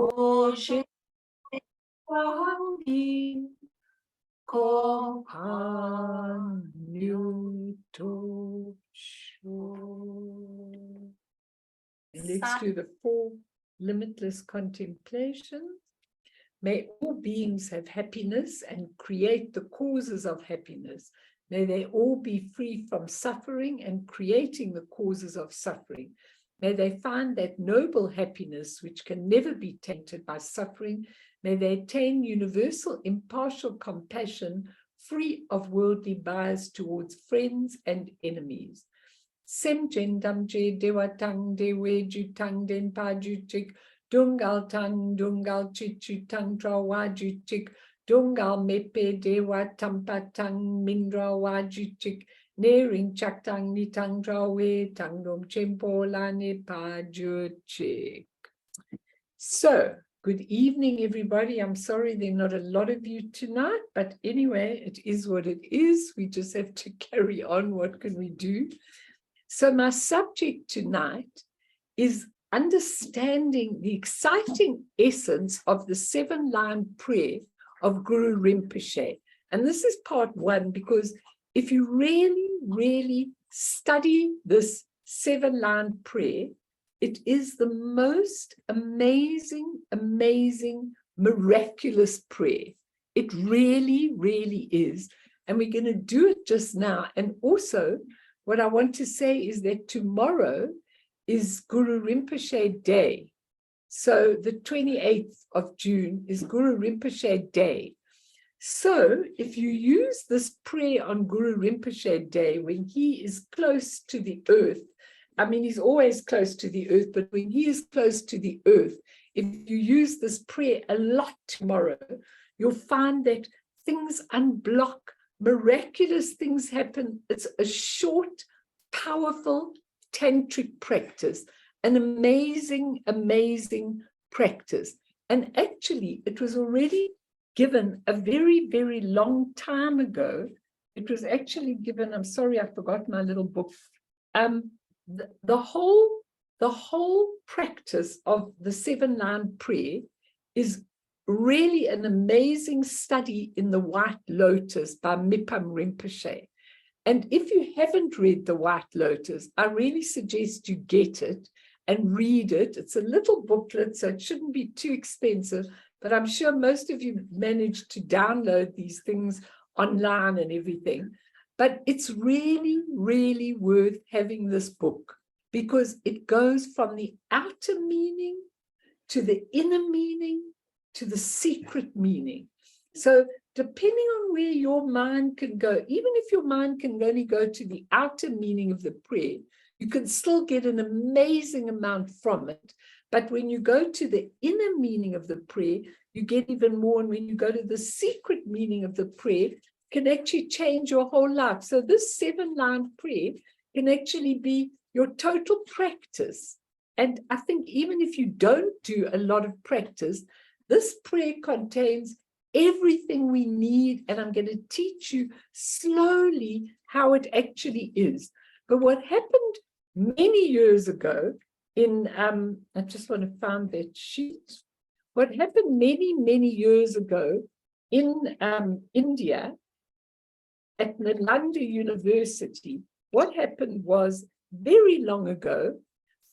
Oje Wahandi Kohanuto Sho. Let's do the 4 limitless contemplations. May all beings have happiness and create the causes of happiness. May they all be free from suffering and creating the causes of suffering. May they find that noble happiness which can never be tainted by suffering. May they attain universal impartial compassion, free of worldly bias towards friends and enemies. Sem jendam je dewatang dewe jutang den pa jutik, dungal tang dungal chichu tang trawa jutik, dungal mepe dewa tampa tang mindra wa jutik, nering chaktang ni tang trawe tang dom chempo lane pa jutik. So, good evening, everybody. I'm sorry there are not a lot of you tonight, but anyway, it is what it is. We just have to carry on. What can we do? So my subject tonight is understanding the exciting essence of the 7-line prayer of Guru Rinpoche. And this is part 1, because if you really, really study this 7-line prayer, it is the most amazing, amazing, miraculous prayer. It really, really is. And we're going to do it just now. And also, what I want to say is that tomorrow is Guru Rinpoche Day. So the 28th of June is Guru Rinpoche Day. So if you use this prayer on Guru Rinpoche Day, when he is close to the earth, I mean, he's always close to the earth, but when he is close to the earth, if you use this prayer a lot tomorrow, you'll find that things unblock, miraculous things happen. It's a short, powerful tantric practice, an amazing, amazing practice. And actually, it was already given a very, very long time ago. It was actually given, I'm sorry, I forgot my little book. The whole practice of the 7-line prayer is really an amazing study in the White Lotus by Mipam Rinpoche. And if you haven't read the White Lotus, I really suggest you get it and read it. It's a little booklet, so it shouldn't be too expensive, but I'm sure most of you managed to download these things online and everything. But it's really, really worth having this book, because it goes from the outer meaning to the inner meaning to the secret meaning. So depending on where your mind can go, even if your mind can only go to the outer meaning of the prayer, you can still get an amazing amount from it. But when you go to the inner meaning of the prayer, you get even more. And when you go to the secret meaning of the prayer, it can actually change your whole life. So this 7-line prayer can actually be your total practice. And I think even if you don't do a lot of practice, this prayer contains everything we need, and I'm going to teach you slowly how it actually is. But what happened many years ago in, I just want to find that sheet. What happened many, many years ago in India at Nalanda University, what happened was very long ago,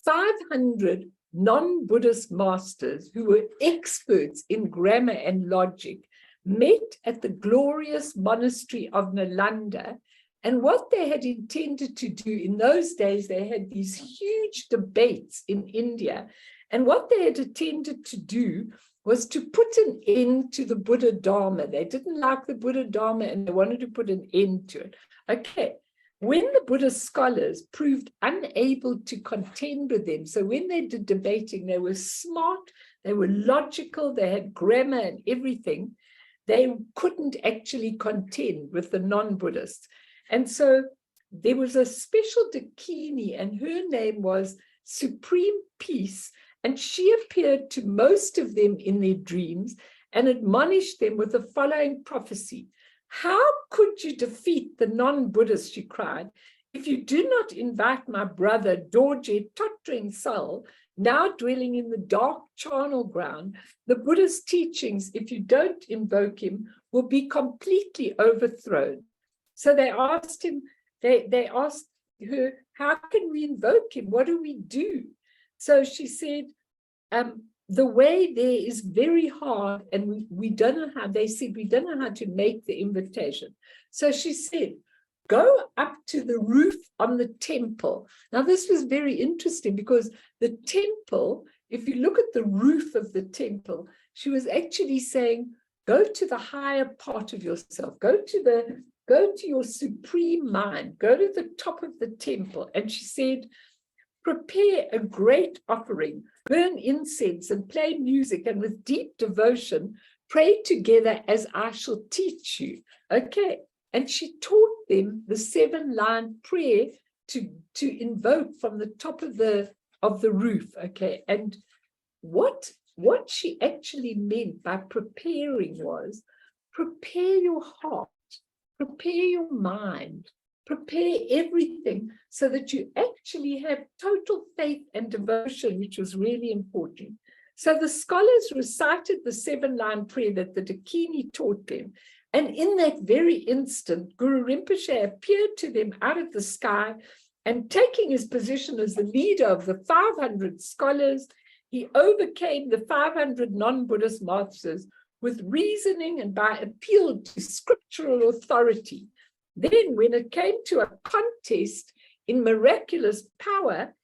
500 non-Buddhist masters who were experts in grammar and logic met at the glorious monastery of Nalanda. And what they had intended to do in those days, they had these huge debates in India. And what they had intended to do was to put an end to the Buddha Dharma. They didn't like the Buddha Dharma and they wanted to put an end to it. Okay. When the Buddhist scholars proved unable to contend with them, so when they did debating, they were smart, they were logical, they had grammar and everything, they couldn't actually contend with the non-Buddhists. And so there was a special Dakini, and her name was Supreme Peace, and she appeared to most of them in their dreams and admonished them with the following prophecy. How could you defeat the non-Buddhists, she cried, if you do not invite my brother Dorje Tottering Sol, now dwelling in the dark charnel ground, the Buddha's teachings, if you don't invoke him, will be completely overthrown. So they asked him, they asked her, how can we invoke him? What do we do? So she said, the way there is very hard, and we don't know how. They said, we don't know how to make the invitation. So she said, go up to the roof on the temple. Now, this was very interesting because the temple, if you look at the roof of the temple, she was actually saying, go to the higher part of yourself, go to your supreme mind, go to the top of the temple. And she said, prepare a great offering, burn incense and play music, and with deep devotion, pray together as I shall teach you. Okay. And she taught them the 7-line prayer to invoke from the top of the roof. Okay. And what she actually meant by preparing was prepare your heart, prepare your mind, prepare everything so that you actually have total faith and devotion, which was really important. So the scholars recited the 7-line prayer that the Dakini taught them. And in that very instant, Guru Rinpoche appeared to them out of the sky, and taking his position as the leader of the 500 scholars, he overcame the 500 non-Buddhist masters with reasoning and by appeal to scriptural authority. Then, when it came to a contest in miraculous power,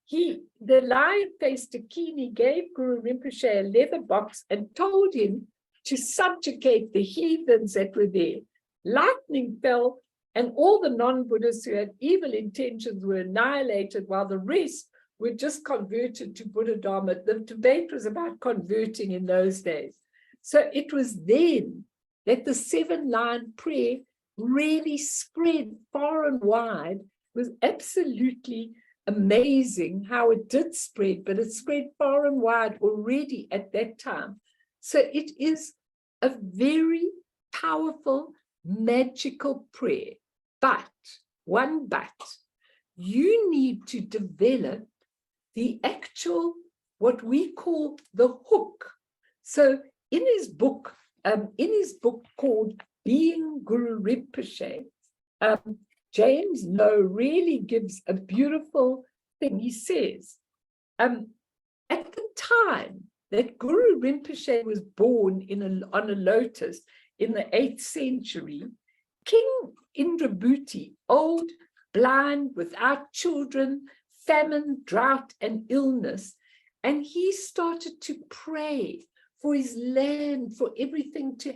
the lion-faced Dakini gave Guru Rinpoche a leather box and told him to subjugate the heathens that were there. Lightning fell, and all the non-Buddhists who had evil intentions were annihilated, while the rest were just converted to Buddha Dharma. The debate was about converting in those days. So it was then that the 7-line prayer really spread far and wide. It was absolutely amazing how it did spread, but it spread far and wide already at that time. So it is a very powerful, magical prayer. But, you need to develop the actual, what we call the hook. So in his book called Being Guru Rinpoche, James Lowe really gives a beautiful thing. He says, at the time that Guru Rinpoche was born on a lotus in the 8th century, King Indrabhuti, old, blind, without children, famine, drought, and illness, and he started to pray for his land, for everything to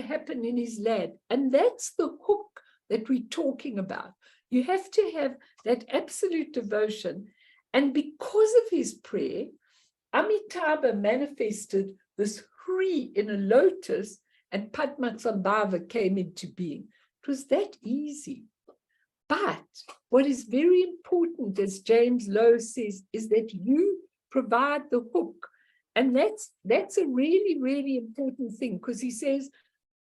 happen in his land. And that's the hook that we're talking about. You have to have that absolute devotion. And because of his prayer, Amitabha manifested this Hri in a lotus, and Padmasambhava came into being. It was that easy. But what is very important, as James Lowe says, is that you provide the hook. And that's a really, really important thing, because he says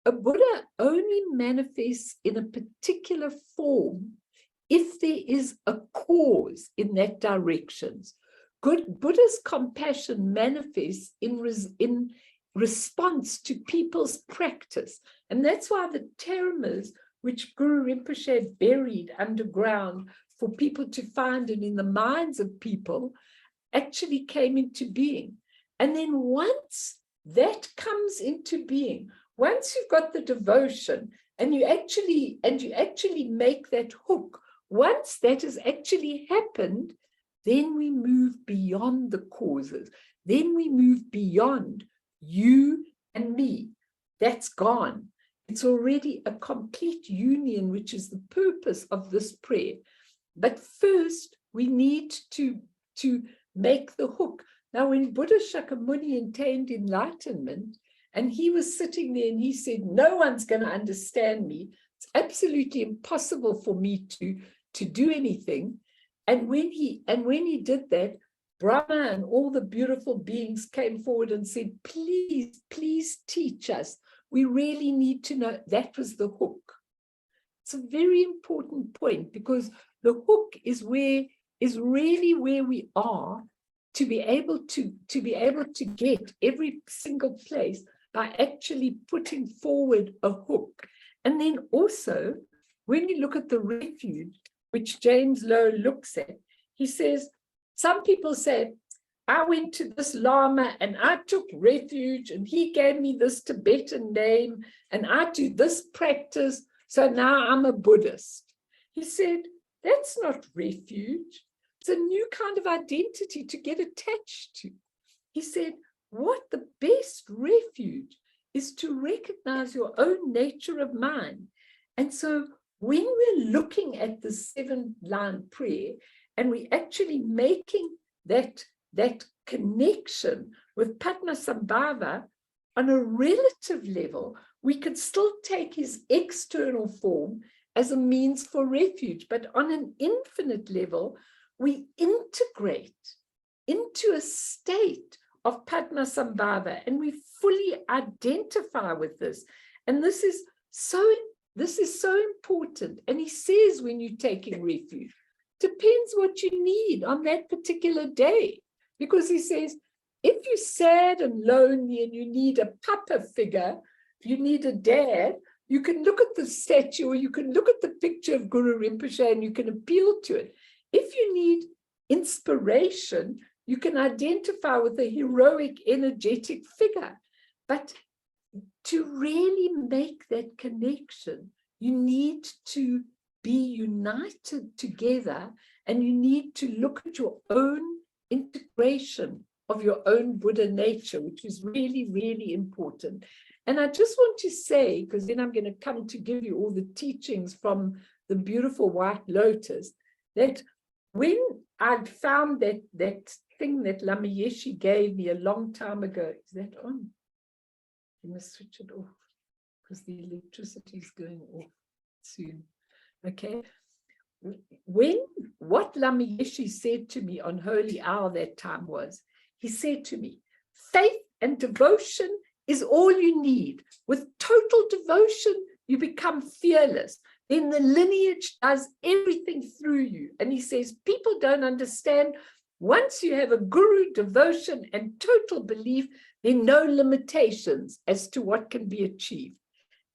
a Buddha only manifests in a particular form if there is a cause in that direction. Good Buddha's compassion manifests in response to people's practice. And that's why the termas, which Guru Rinpoche buried underground for people to find and in the minds of people, actually came into being. And then once that comes into being, once you've got the devotion and you actually make that hook, once that has actually happened, then we move beyond the causes. Then we move beyond you and me. That's gone. It's already a complete union, which is the purpose of this prayer. But first, we need to make the hook. Now, when Buddha Shakyamuni attained enlightenment, and he was sitting there and he said, no one's going to understand me. It's absolutely impossible for me to do anything. And when he did that, Brahma and all the beautiful beings came forward and said, please teach us. We really need to know. That was the hook. It's a very important point, because the hook is where is really where we are to be able to get every single place by actually putting forward a hook. And then also, when you look at the refuge, which James Lowe looks at, he says, some people say, I went to this Lama and I took refuge and he gave me this Tibetan name and I do this practice, so now I'm a Buddhist. He said, that's not refuge. It's a new kind of identity to get attached to. He said, what the best refuge is to recognize your own nature of mind. And so when we're looking at the 7-line prayer and we're actually making that connection with Padmasambhava on a relative level, we could still take his external form as a means for refuge, but on an infinite level, we integrate into a state of Padmasambhava and we fully identify with this. And this is so important. And he says, when you're taking refuge, depends what you need on that particular day. Because he says, if you're sad and lonely and you need a papa figure, you need a dad, you can look at the statue or you can look at the picture of Guru Rinpoche and you can appeal to it. If you need inspiration, you can identify with a heroic, energetic figure. But to really make that connection, you need to be united together and you need to look at your own integration of your own Buddha nature, which is really, really important. And I just want to say, because then I'm going to come to give you all the teachings from the beautiful White Lotus, that when I'd found that thing that Lama Yeshe gave me a long time ago, is that on? You must switch it off because the electricity is going off soon. Okay. What Lama Yeshe said to me on Holy Hour that time was, he said to me, faith and devotion is all you need. With total devotion, you become fearless. Then the lineage does everything through you. And he says, people don't understand. Once you have a guru, devotion, and total belief, there are no limitations as to what can be achieved.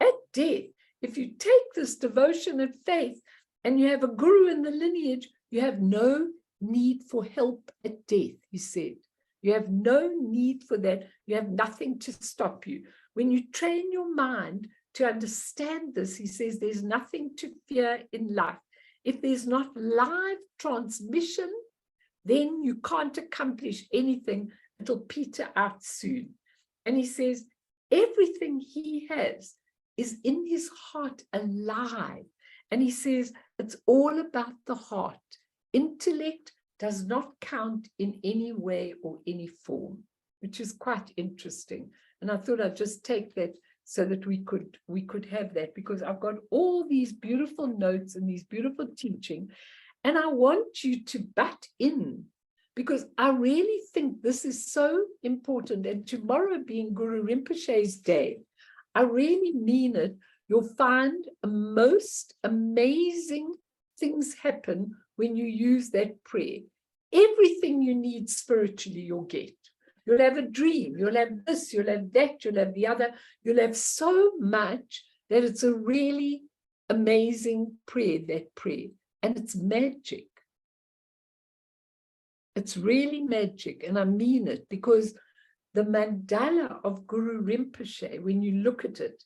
At death, if you take this devotion and faith, and you have a guru in the lineage, you have no need for help at death, he said. You have no need for that. You have nothing to stop you. When you train your mind to understand this, he says, there's nothing to fear in life. If there's not live transmission, then you can't accomplish anything. It'll peter out soon. And he says, everything he has is in his heart alive. And he says, it's all about the heart. Intellect does not count in any way or any form, which is quite interesting. And I thought I'd just take that so that we could have that, because I've got all these beautiful notes and these beautiful teaching, and I want you to butt in, because I really think this is so important. And tomorrow being Guru Rinpoche's day, I really mean it. You'll find a most amazing things happen when you use that prayer. Everything you need spiritually, you'll get. You'll have a dream, you'll have this, you'll have that, you'll have the other. You'll have so much that it's a really amazing prayer, that prayer. And it's magic. It's really magic. And I mean it, because the mandala of Guru Rinpoche, when you look at it,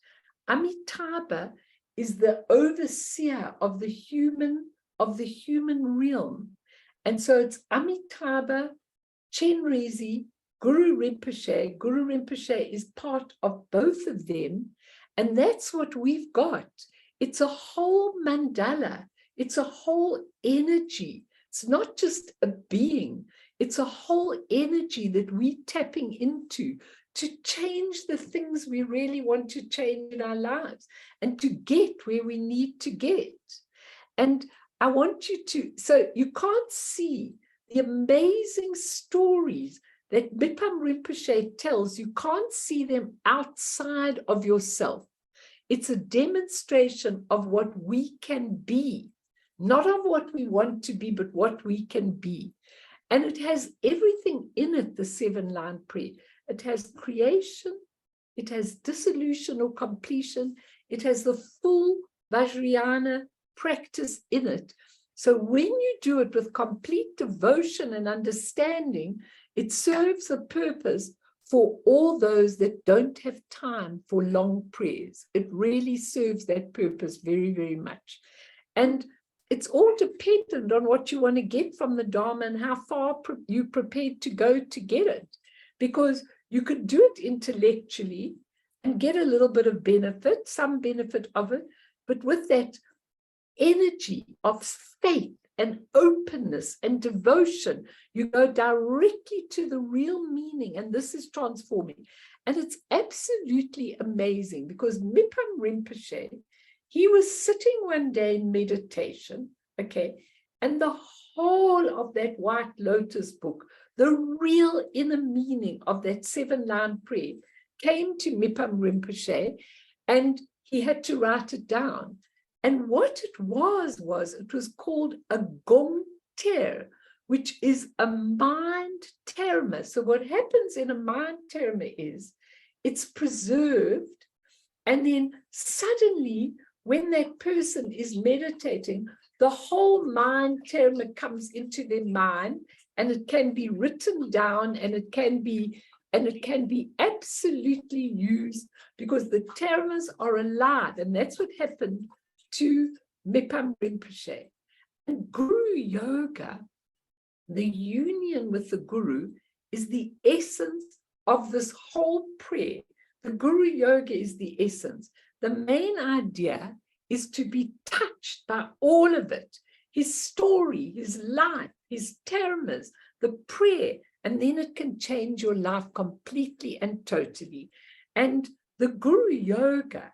Amitabha is the overseer of the human realm. And so it's Amitabha, Chenrezig, Guru Rinpoche. Guru Rinpoche is part of both of them. And that's what we've got. It's a whole mandala. It's a whole energy. It's not just a being. It's a whole energy that we're tapping into to change the things we really want to change in our lives and to get where we need to get. And I want you to, so you can't see the amazing stories that Mipam Rinpoche tells, you can't see them outside of yourself. It's a demonstration of what we can be not of what we want to be, but what we can be. And it has everything in it, the 7-line prayer. It has creation, it has dissolution or completion, it has the full Vajrayana practice in it. So when you do it with complete devotion and understanding, it serves a purpose for all those that don't have time for long prayers. It really serves that purpose very, very much. And it's all dependent on what you want to get from the Dharma and how far you're prepared to go to get it. Because you could do it intellectually and get a little bit of benefit, some benefit of it, but with that energy of faith and openness and devotion, you go directly to the real meaning, and this is transforming. And it's absolutely amazing because Mipam Rinpoche, he was sitting one day in meditation, okay, and the whole of that White Lotus book, the real inner meaning of that 7-line prayer came to Mipam Rinpoche, and he had to write it down. And what it was it was called a gong ter, which is a mind terma. So what happens in a mind terma is it's preserved, and then suddenly when that person is meditating, the whole mind terma comes into their mind, and it can be written down, and it can be absolutely used because the termas are alive. And that's what happened to Mipam Rinpoche. And Guru Yoga, the union with the Guru, is the essence of this whole prayer. The Guru Yoga is the essence. The main idea is to be touched by all of it, his story, his life, his termas, the prayer, and then it can change your life completely and totally. And the Guru Yoga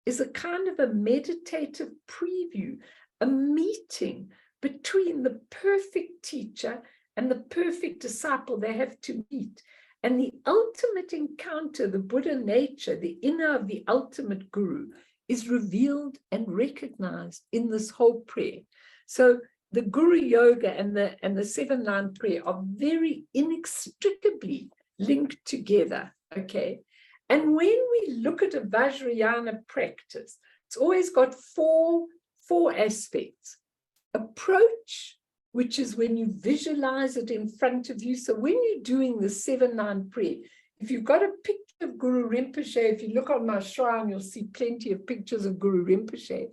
is a kind of a meditative preview, a meeting between the perfect teacher and the perfect disciple they have to meet. And the ultimate encounter, the Buddha nature, the inner of the ultimate Guru, is revealed and recognized in this whole prayer. So the Guru Yoga and the 7-line prayer are very inextricably linked together, okay? And when we look at a Vajrayana practice, it's always got four aspects. Approach, which is when you visualize it in front of you. So when you're doing the 7-line prayer, if you've got a picture of Guru Rinpoche, if you look on my shrine, you'll see plenty of pictures of Guru Rinpoche.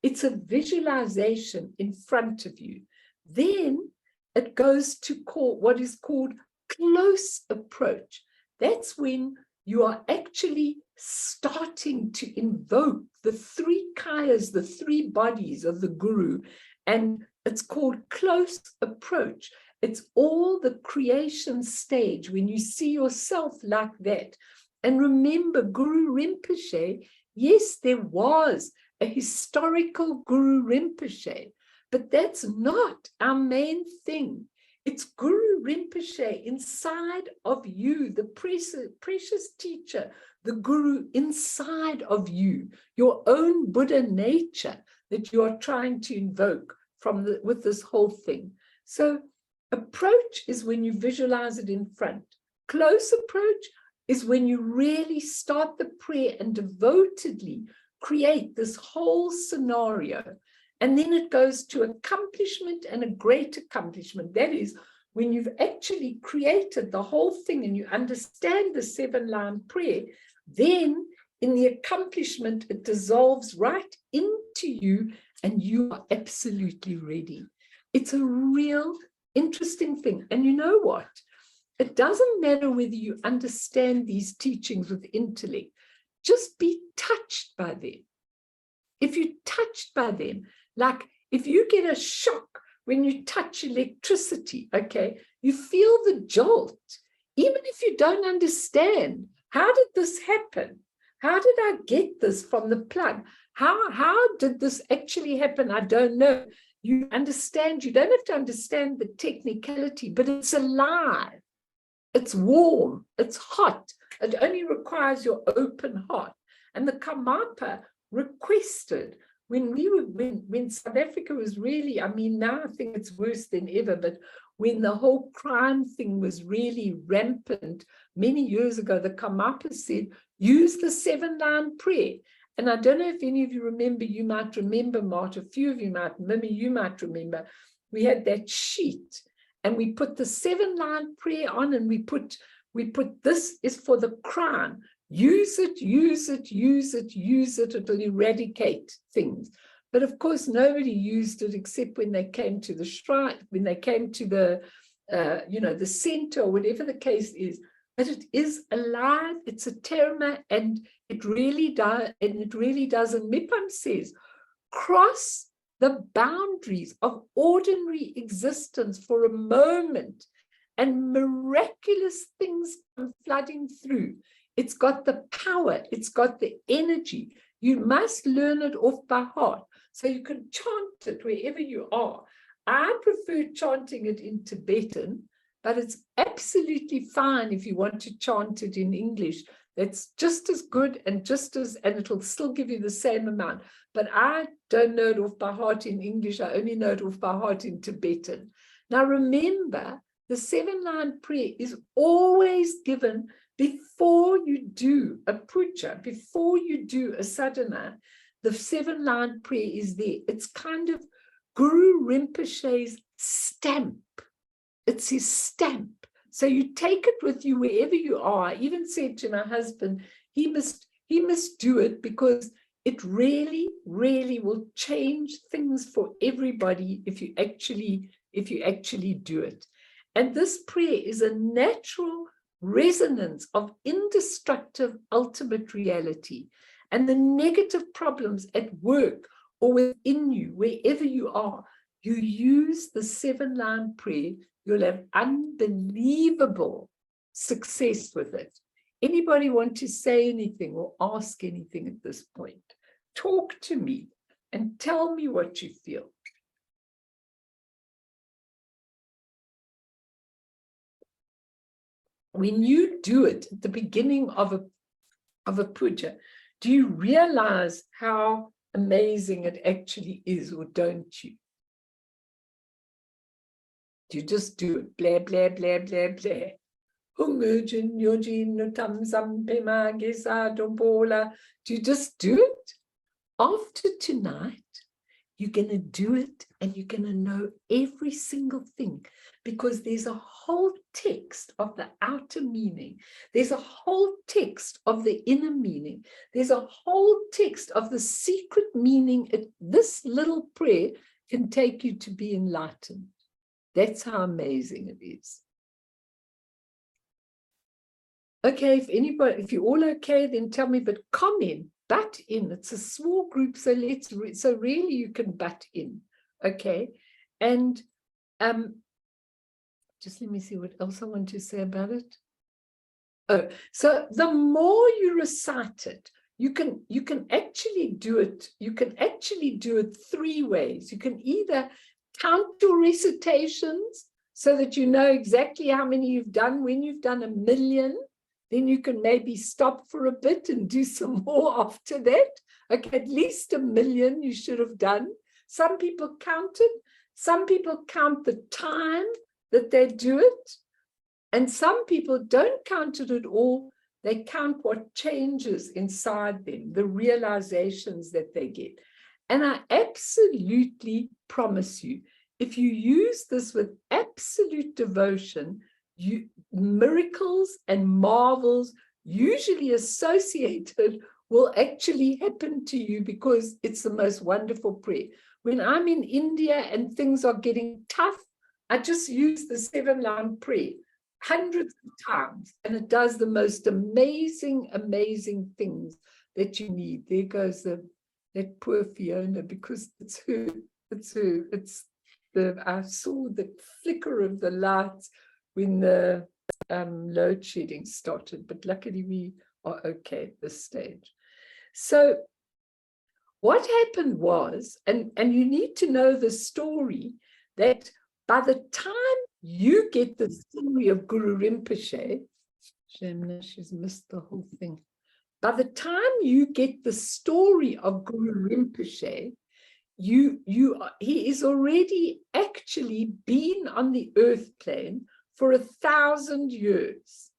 It's a visualization in front of you. Then it goes to what is called close approach. That's when you are actually starting to invoke the 3 kayas, the 3 bodies of the Guru, and it's called close approach. It's all the creation stage when you see yourself like that. And remember, Guru Rinpoche, yes, there was a historical Guru Rinpoche, but that's not our main thing. It's Guru Rinpoche inside of you, the precious teacher, the Guru inside of you, your own Buddha nature that you are trying to invoke with this whole thing. So approach is when you visualize it in front. Close approach is when you really start the prayer and devotedly create this whole scenario. And then it goes to accomplishment and a great accomplishment. That is when you've actually created the whole thing and you understand the 7-line prayer, then in the accomplishment, it dissolves right into you and you are absolutely ready. It's a real interesting thing. And you know what? It doesn't matter whether you understand these teachings with intellect. Just be touched by them. If you're touched by them, like if you get a shock when you touch electricity, okay, you feel the jolt, even if you don't understand, how did this happen? How did I get this from the plug? How did this actually happen? I don't know. You understand, you don't have to understand the technicality, but it's alive. It's warm, it's hot. It only requires your open heart. And the Karmapa requested, when South Africa was really, I mean, now I think it's worse than ever, but when the whole crime thing was really rampant many years ago, the Karmapa said, use the 7-line prayer. And I don't know if any of you remember, you might remember, Mart, a few of you might, Mimi, you might remember, we had that sheet and we put the 7-line prayer on, and we put this is for the crime. Use it, use it, use it, use it. It'll eradicate things. But of course, nobody used it except when they came to the shrine, when they came to the, the center, or whatever the case is. But it is alive. It's a terma, and it really does. And it really does. And Mipam says, cross the boundaries of ordinary existence for a moment, and miraculous things come flooding through. It's got the power. It's got the energy. You must learn it off by heart. So you can chant it wherever you are. I prefer chanting it in Tibetan, but it's absolutely fine if you want to chant it in English. That's just as good and it'll still give you the same amount. But I don't know it off by heart in English. I only know it off by heart in Tibetan. Now remember, the 7-line prayer is always given before you do a puja, before you do a sadhana. The 7-line prayer is there. It's kind of Guru Rinpoche's stamp. It's his stamp. So you take it with you wherever you are. I even said to my husband, he must do it, because it really, really will change things for everybody if you actually do it. And this prayer is a natural resonance of indestructible ultimate reality. And the negative problems at work or within you, wherever you are, you use the 7-line prayer, you'll have unbelievable success with it. Anybody want to say anything or ask anything at this point? Talk to me and tell me what you feel. When you do it at the beginning of a puja, do you realize how amazing it actually is, or don't you? Do you just do it? Blah, blah, blah, blah, blah. Do you just do it? After tonight, you're going to do it, and you're going to know every single thing, because there's a whole text of the outer meaning. There's a whole text of the inner meaning. There's a whole text of the secret meaning. This little prayer can take you to be enlightened. That's how amazing it is. Okay, if you're all okay, then tell me, but comment. Butt in. It's a small group, so so really you can butt in. Okay, and just let me see what else I want to say about it. Oh, so the more you recite it, you can actually do it. You can actually do it 3 ways. You can either count your recitations so that you know exactly how many you've done. When you've done 1 million, then you can maybe stop for a bit and do some more after that. Okay, at least 1 million you should have done. Some people count it. Some people count the time that they do it. And some people don't count it at all. They count what changes inside them, the realizations that they get. And I absolutely promise you, if you use this with absolute devotion, miracles and marvels usually associated will actually happen to you, because it's the most wonderful prayer. When I'm in India and things are getting tough, I just use the 7-line prayer hundreds of times, and it does the most amazing, amazing things that you need. There goes that poor Fiona, because it's her. I saw the flicker of the lights when the load shedding started, but luckily we are okay at this stage. So what happened was, and you need to know the story, that by the time you get the story of Guru Rinpoche, she's missed the whole thing. by the time you get the story of Guru Rinpoche, he is already actually been on the earth plane for 1,000 years.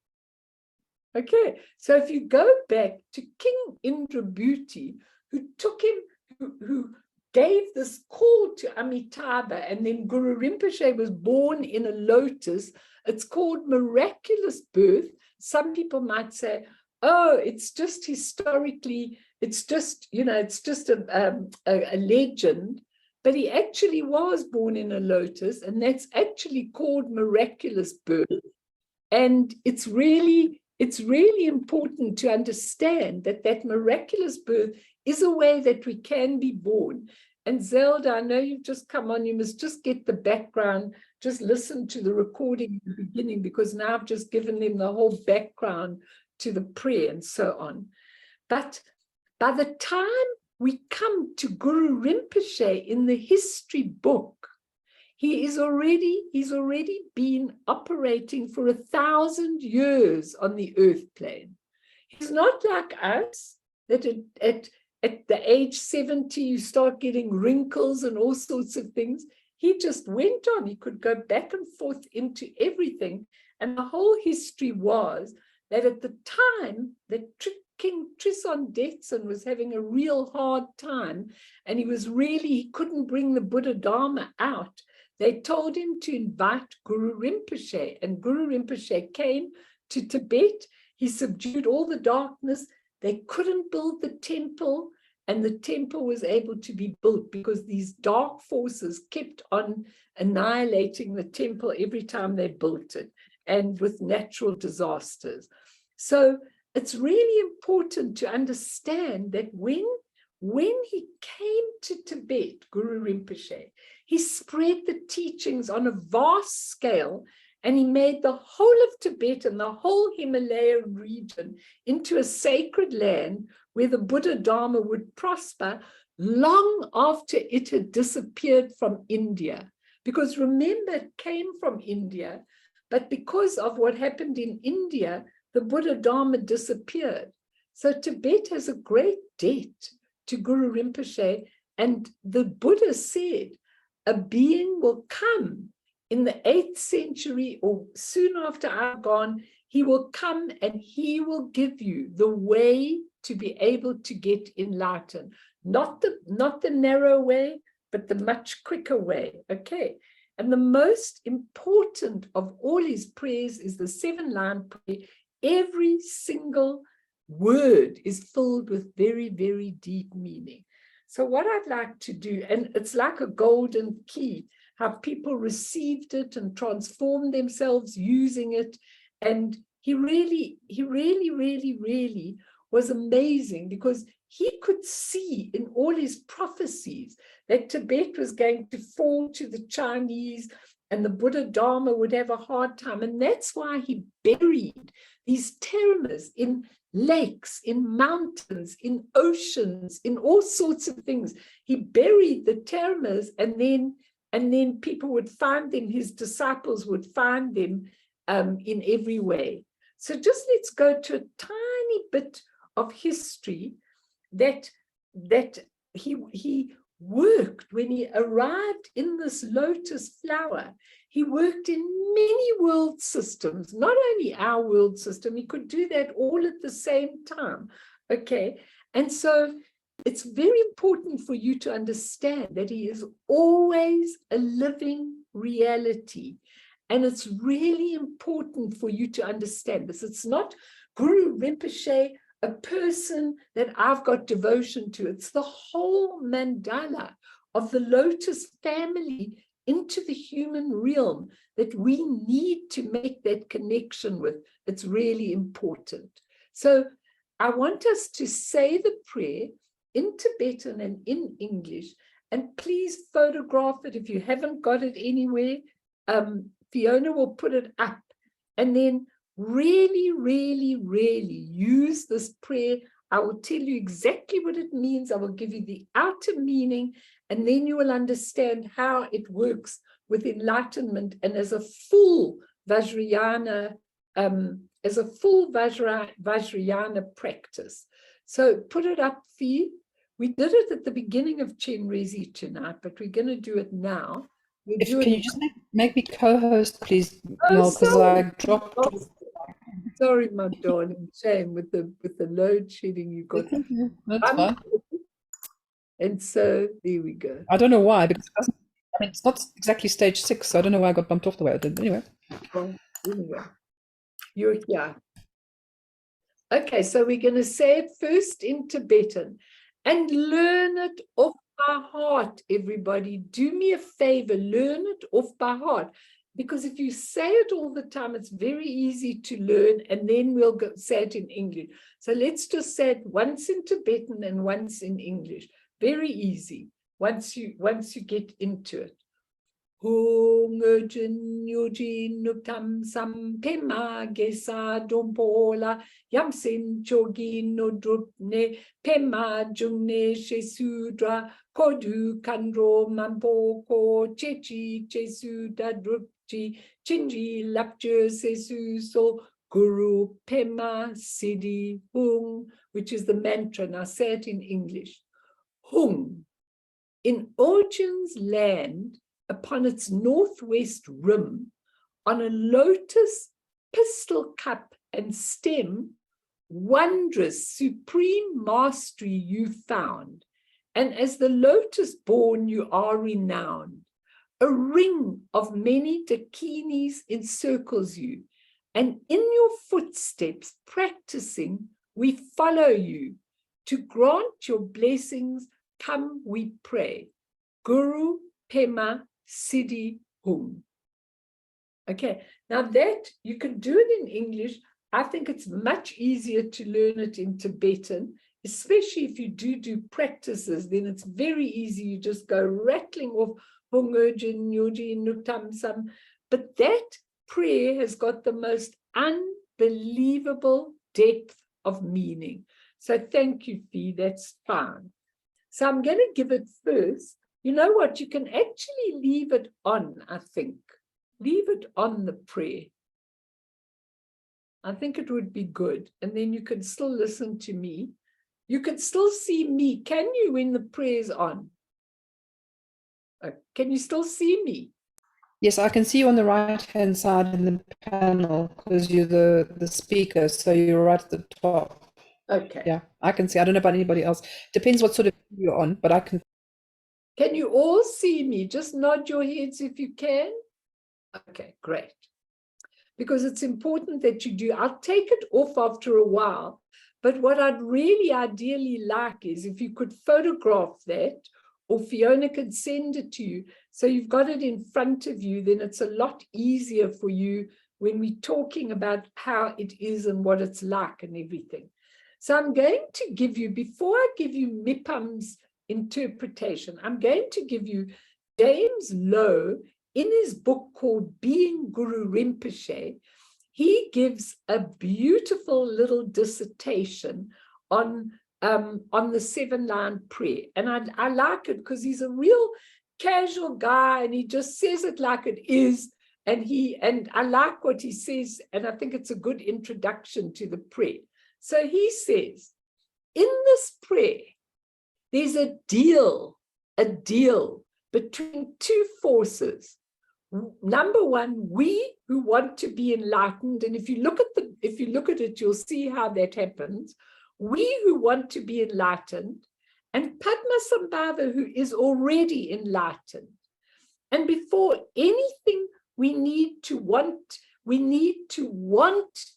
Okay, so if you go back to King Indrabhuti, who took him, who gave this call to Amitabha, and then Guru Rinpoche was born in a lotus. It's called miraculous birth. Some people might say, oh, it's just historically, it's just, it's just a legend. But he actually was born in a lotus, and that's actually called miraculous birth. And it's really important to understand that miraculous birth is a way that we can be born. And Zelda, I know you've just come on, you must just get the background, just listen to the recording at the beginning, because now I've just given them the whole background to the prayer and so on. But by the time we come to Guru Rinpoche in the history book, he's already been operating for 1,000 years on the earth plane. He's not like us, that at the age 70, you start getting wrinkles and all sorts of things. He just went on. He could go back and forth into everything. And the whole history was that at the time that King Tristan Detsen was having a real hard time, and he couldn't bring the Buddha Dharma out, they told him to invite Guru Rinpoche, and Guru Rinpoche came to Tibet. He subdued all the darkness. They couldn't build the temple, and the temple was able to be built because these dark forces kept on annihilating the temple every time they built it, and with natural disasters. So it's really important to understand that when he came to Tibet, Guru Rinpoche, he spread the teachings on a vast scale, and he made the whole of Tibet and the whole Himalayan region into a sacred land where the Buddha Dharma would prosper long after it had disappeared from India. Because remember, it came from India, but because of what happened in India, the Buddha Dharma disappeared. So Tibet has a great debt to Guru Rinpoche, and the Buddha said, a being will come in the 8th century, or soon after I'm gone, he will come and he will give you the way to be able to get enlightened. Not the narrow way, but the much quicker way. Okay. And the most important of all his prayers is the 7-line prayer. Every single word is filled with very, very deep meaning. So what I'd like to do, and it's like a golden key, how people received it and transformed themselves using it. And he really was amazing, because he could see in all his prophecies that Tibet was going to fall to the Chinese and the Buddha Dharma would have a hard time. And that's why he buried these theramas in lakes, in mountains, in oceans, in all sorts of things. He buried the theramas, and then people would find them, his disciples would find them in every way. So just let's go to a tiny bit of history that he worked when he arrived in this lotus flower. He worked in many world systems, not only our world system. He could do that all at the same time. Okay. And so it's very important for you to understand that he is always a living reality. And it's really important for you to understand this. It's not Guru Rinpoche, a person that I've got devotion to. It's the whole mandala of the lotus family into the human realm that we need to make that connection with. It's really important. So I want us to say the prayer in Tibetan and in English, and please photograph it if you haven't got it anywhere. Fiona will put it up, and then really use this prayer. I will tell you exactly what it means. I will give you the outer meaning, and then you will understand how it works with enlightenment and as a full Vajrayana as a full Vajrayana practice. So put it up, Fee. We did it at the beginning of Chenrezi tonight, but we're going to do it now. Can you just make me co-host, please, Oh, Mel, because I dropped off. Sorry, my darling. Shame with the load shedding you got. That's fine. And so there we go. I don't know why, because it's not exactly stage 6, so I don't know why I got bumped off the way I did. Anyway. Well, anyway, you're here. Okay, so we're going to say it first in Tibetan and learn it off by heart, everybody. Do me a favor, learn it off by heart. Because if you say it all the time, it's very easy to learn, and then we'll say it in English. So let's just say it once in Tibetan and once in English. Very easy once you get into it. Hung urgin yujin nuktam sampema gesa dompola yamsin chogin no drupne pema jungne shesudra kodu kandro mampoko chechi chesuda drupji chinji lapje sesu so Guru Pema Siddhi Hung, which is the mantra. Now say it in English. Hung. In Orjin's land, upon its northwest rim, on a lotus pistil cup and stem, wondrous supreme mastery you found, and as the lotus born you are renowned. A ring of many dakinis encircles you, and in your footsteps practicing we follow you. To grant your blessings come we pray. Guru Pema Siddhi Hung. Okay, now that you can do it in English. I think it's much easier to learn it in Tibetan, especially if you do practices, then it's very easy. You just go rattling off Hung Urjin Yoji Nuktam Sam. But that prayer has got the most unbelievable depth of meaning. So thank you, Fee, that's fine. So I'm going to give it first. You know what? You can actually leave it on, I think. Leave it on the prayer. I think it would be good. And then you can still listen to me. You can still see me. Can you when the prayer's on? Can you still see me? Yes, I can see you on the right-hand side in the panel because you're the speaker, so you're right at the top. Okay. Yeah, I can see. I don't know about anybody else. Depends what sort of you're on, but I can. Can you all see me? Just nod your heads if you can. Okay, great. Because it's important that you do. I'll take it off after a while, but what I'd really ideally like is if you could photograph that, or Fiona could send it to you, so you've got it in front of you, then it's a lot easier for you when we're talking about how it is and what it's like and everything. So I'm going to give you, before I give you Mipam's interpretation, I'm going to give you James Lowe. In his book called Being Guru Rinpoche, he gives a beautiful little dissertation on the 7-line prayer. And I like it because he's a real casual guy and he just says it like it is. And I like what he says, and I think it's a good introduction to the prayer. So he says, in this prayer, there's a deal between two forces. Number one, we who want to be enlightened, and if you look at it, you'll see how that happens. We who want to be enlightened, and Padmasambhava, who is already enlightened. And before anything, we need to want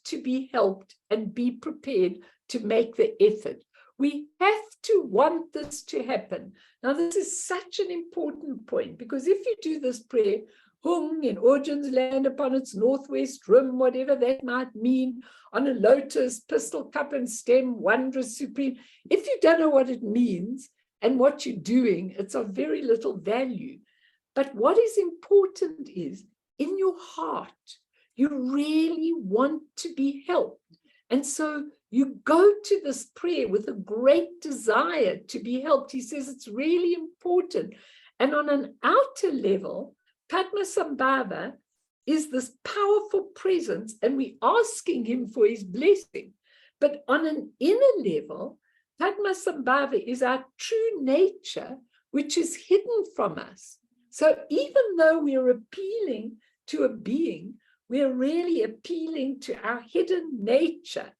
to be helped and be prepared to make the effort. We have to want this to happen. Now, this is such an important point, because if you do this prayer, Hung in Orjin's land upon its northwest rim, whatever that might mean, on a lotus, pistil cup and stem, wondrous supreme. If you don't know what it means and what you're doing, it's of very little value. But what is important is, in your heart, you really want to be helped. And so you go to this prayer with a great desire to be helped. He says it's really important. And on an outer level, Padmasambhava is this powerful presence, and we're asking him for his blessing. But on an inner level, Padmasambhava is our true nature, which is hidden from us. So even though we're appealing to a being, we're really appealing to our hidden nature.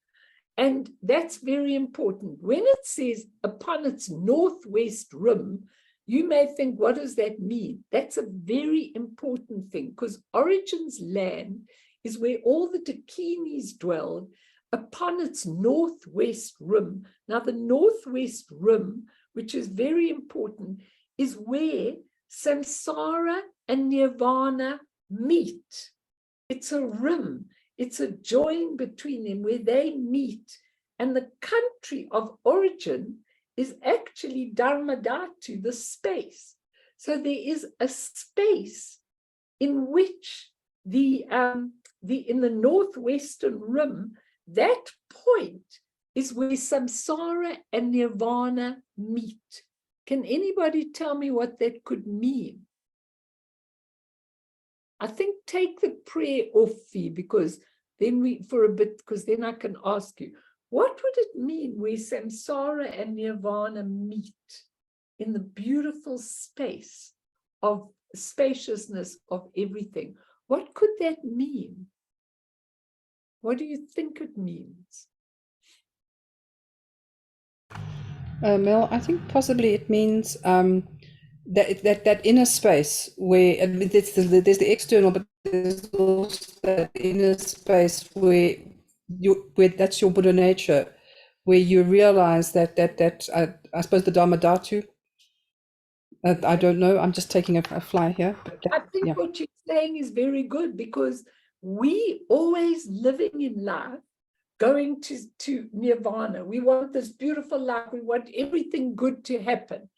And that's very important. When it says upon its northwest rim, you may think, what does that mean? That's a very important thing, because Origin's land is where all the Dakinis dwelled, upon its northwest rim. Now, the northwest rim, which is very important, is where samsara and nirvana meet. It's a rim. It's a join between them where they meet. And the country of origin is actually Dharmadhatu, the space. So there is a space in which in the northwestern rim, that point is where samsara and nirvana meet. Can anybody tell me what that could mean? I think take the prayer off, Fee, because then because then I can ask you, what would it mean where samsara and nirvana meet in the beautiful space of spaciousness of everything? What could that mean? What do you think it means? Mel, I think possibly it means that inner space where, I mean, there's the external, but there's also that inner space where that's your Buddha nature, where you realize that I suppose the Dharmadhatu. I don't know. I'm just taking a fly here. But I think what you're saying is very good, because we always living in life, going to nirvana. We want this beautiful life. We want everything good to happen.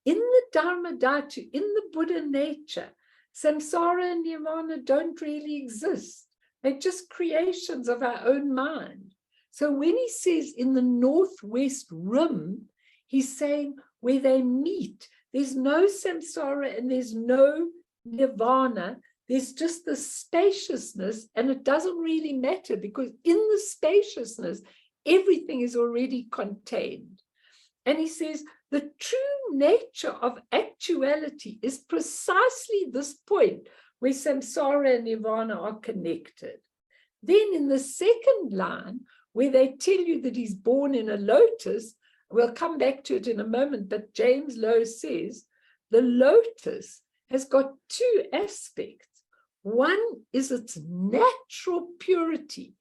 In the Dharmadhatu, in the Buddha nature, samsara and nirvana don't really exist. They're just creations of our own mind. So when he says in the northwest rim, he's saying where they meet, there's no samsara and there's no nirvana. There's just the spaciousness, and it doesn't really matter, because in the spaciousness, everything is already contained. And he says, the true nature of actuality is precisely this point where samsara and nirvana are connected. Then in the second line, where they tell you that he's born in a lotus, we'll come back to it in a moment, but James Lowe says, the lotus has got two aspects. One is its natural purity.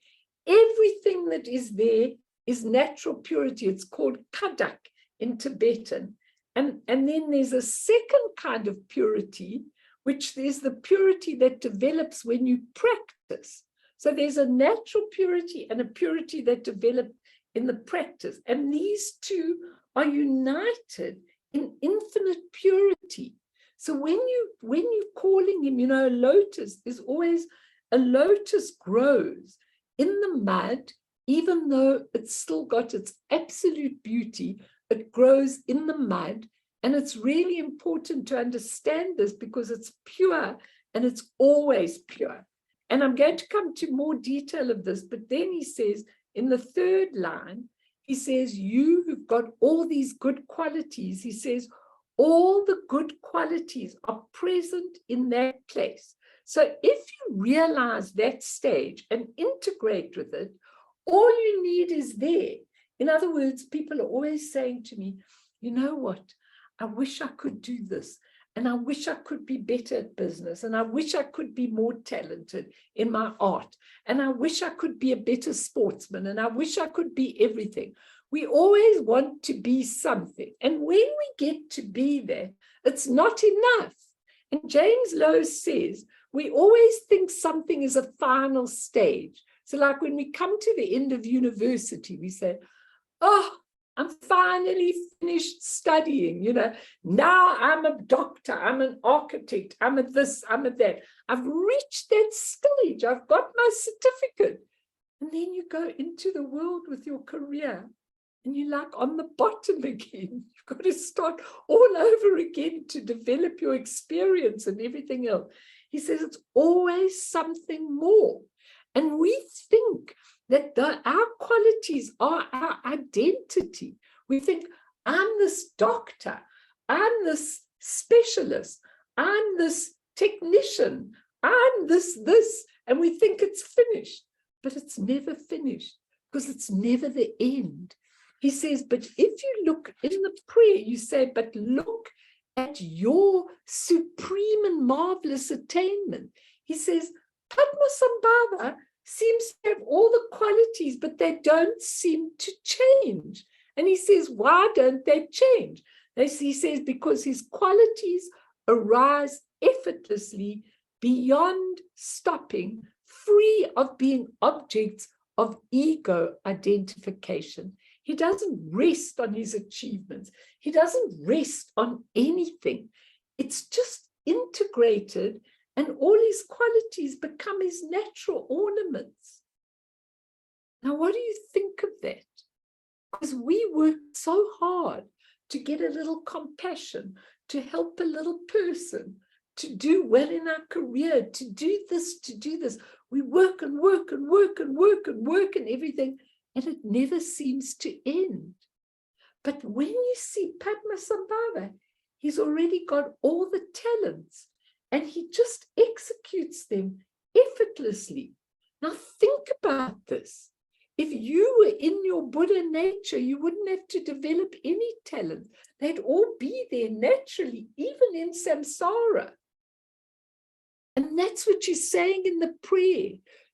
Everything that is there is natural purity. It's called kadak in Tibetan. And then there's a second kind of purity, which is the purity that develops when you practice. So there's a natural purity and a purity that develops in the practice. And these two are united in infinite purity. So when you're calling him, a lotus is always, a lotus grows in the mud, even though it's still got its absolute beauty, it grows in the mud. And it's really important to understand this, because it's pure and it's always pure. And I'm going to come to more detail of this, but then he says in the third line, he says, you who've got all these good qualities, he says, all the good qualities are present in that place. So if you realize that stage and integrate with it, all you need is there. In other words, people are always saying to me, you know what? I wish I could do this. And I wish I could be better at business. And I wish I could be more talented in my art. And I wish I could be a better sportsman. And I wish I could be everything. We always want to be something. And when we get to be there, it's not enough. And James Lowe says, we always think something is a final stage. So like when we come to the end of university, we say, oh, I'm finally finished studying, now I'm a doctor, I'm an architect, I'm a this, I'm a that. I've reached that stage, I've got my certificate. And then you go into the world with your career and you're like on the bottom again. You've got to start all over again to develop your experience and everything else. He says it's always something more. And we think that our qualities are our identity. We think, I'm this doctor, I'm this specialist, I'm this technician, I'm this, and we think it's finished, but it's never finished because it's never the end. He says, but if you look in the prayer, you say, but look at your supreme and marvelous attainment. He says, Padmasambhava seems to have all the qualities, but they don't seem to change. And he says, why don't they change? He says, because his qualities arise effortlessly beyond stopping, free of being objects of ego identification. He doesn't rest on his achievements. He doesn't rest on anything. It's just integrated, and all his qualities become his natural ornaments. Now, what do you think of that? Because we work so hard to get a little compassion, to help a little person, to do well in our career, to do this, to do this. We work and work and work and work and work and everything, and it never seems to end. But when you see Padmasambhava, he's already got all the talents, and he just executes them effortlessly. Now think about this. If you were in your Buddha nature, you wouldn't have to develop any talent. They'd all be there naturally, even in samsara. And that's what you're saying in the prayer.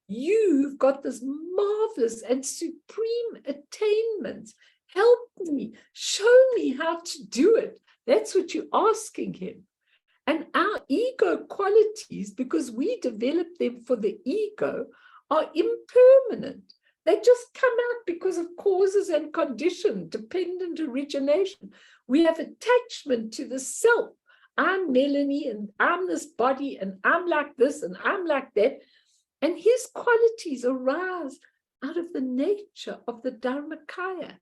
You've got this marvelous and supreme attainment. Help me, show me how to do it. That's what you're asking him. And our ego qualities, because we develop them for the ego, are impermanent. They just come out because of causes and condition, dependent origination. We have attachment to the self. I'm Melanie, and I'm this body, and I'm like this, and I'm like that. And his qualities arise out of the nature of the Dharmakaya.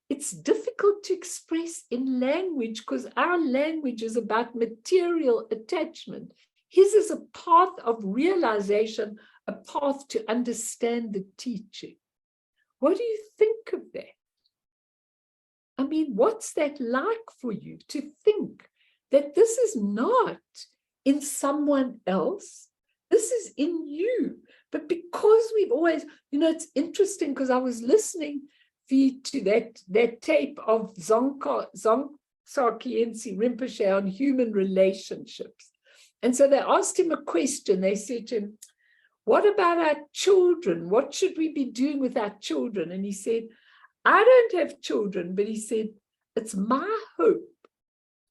It's difficult to express in language because our language is about material attachment. His is a path of realization, a path to understand the teaching. What do you think of that? I mean, what's that like for you to think that this is not in someone else? This is in you. But because we've always, it's interesting because I was listening to that tape of Dzongkar Khyentse Rinpoche on human relationships. And so they asked him a question. They said to him, what about our children? What should we be doing with our children? And he said, I don't have children, but he said, it's my hope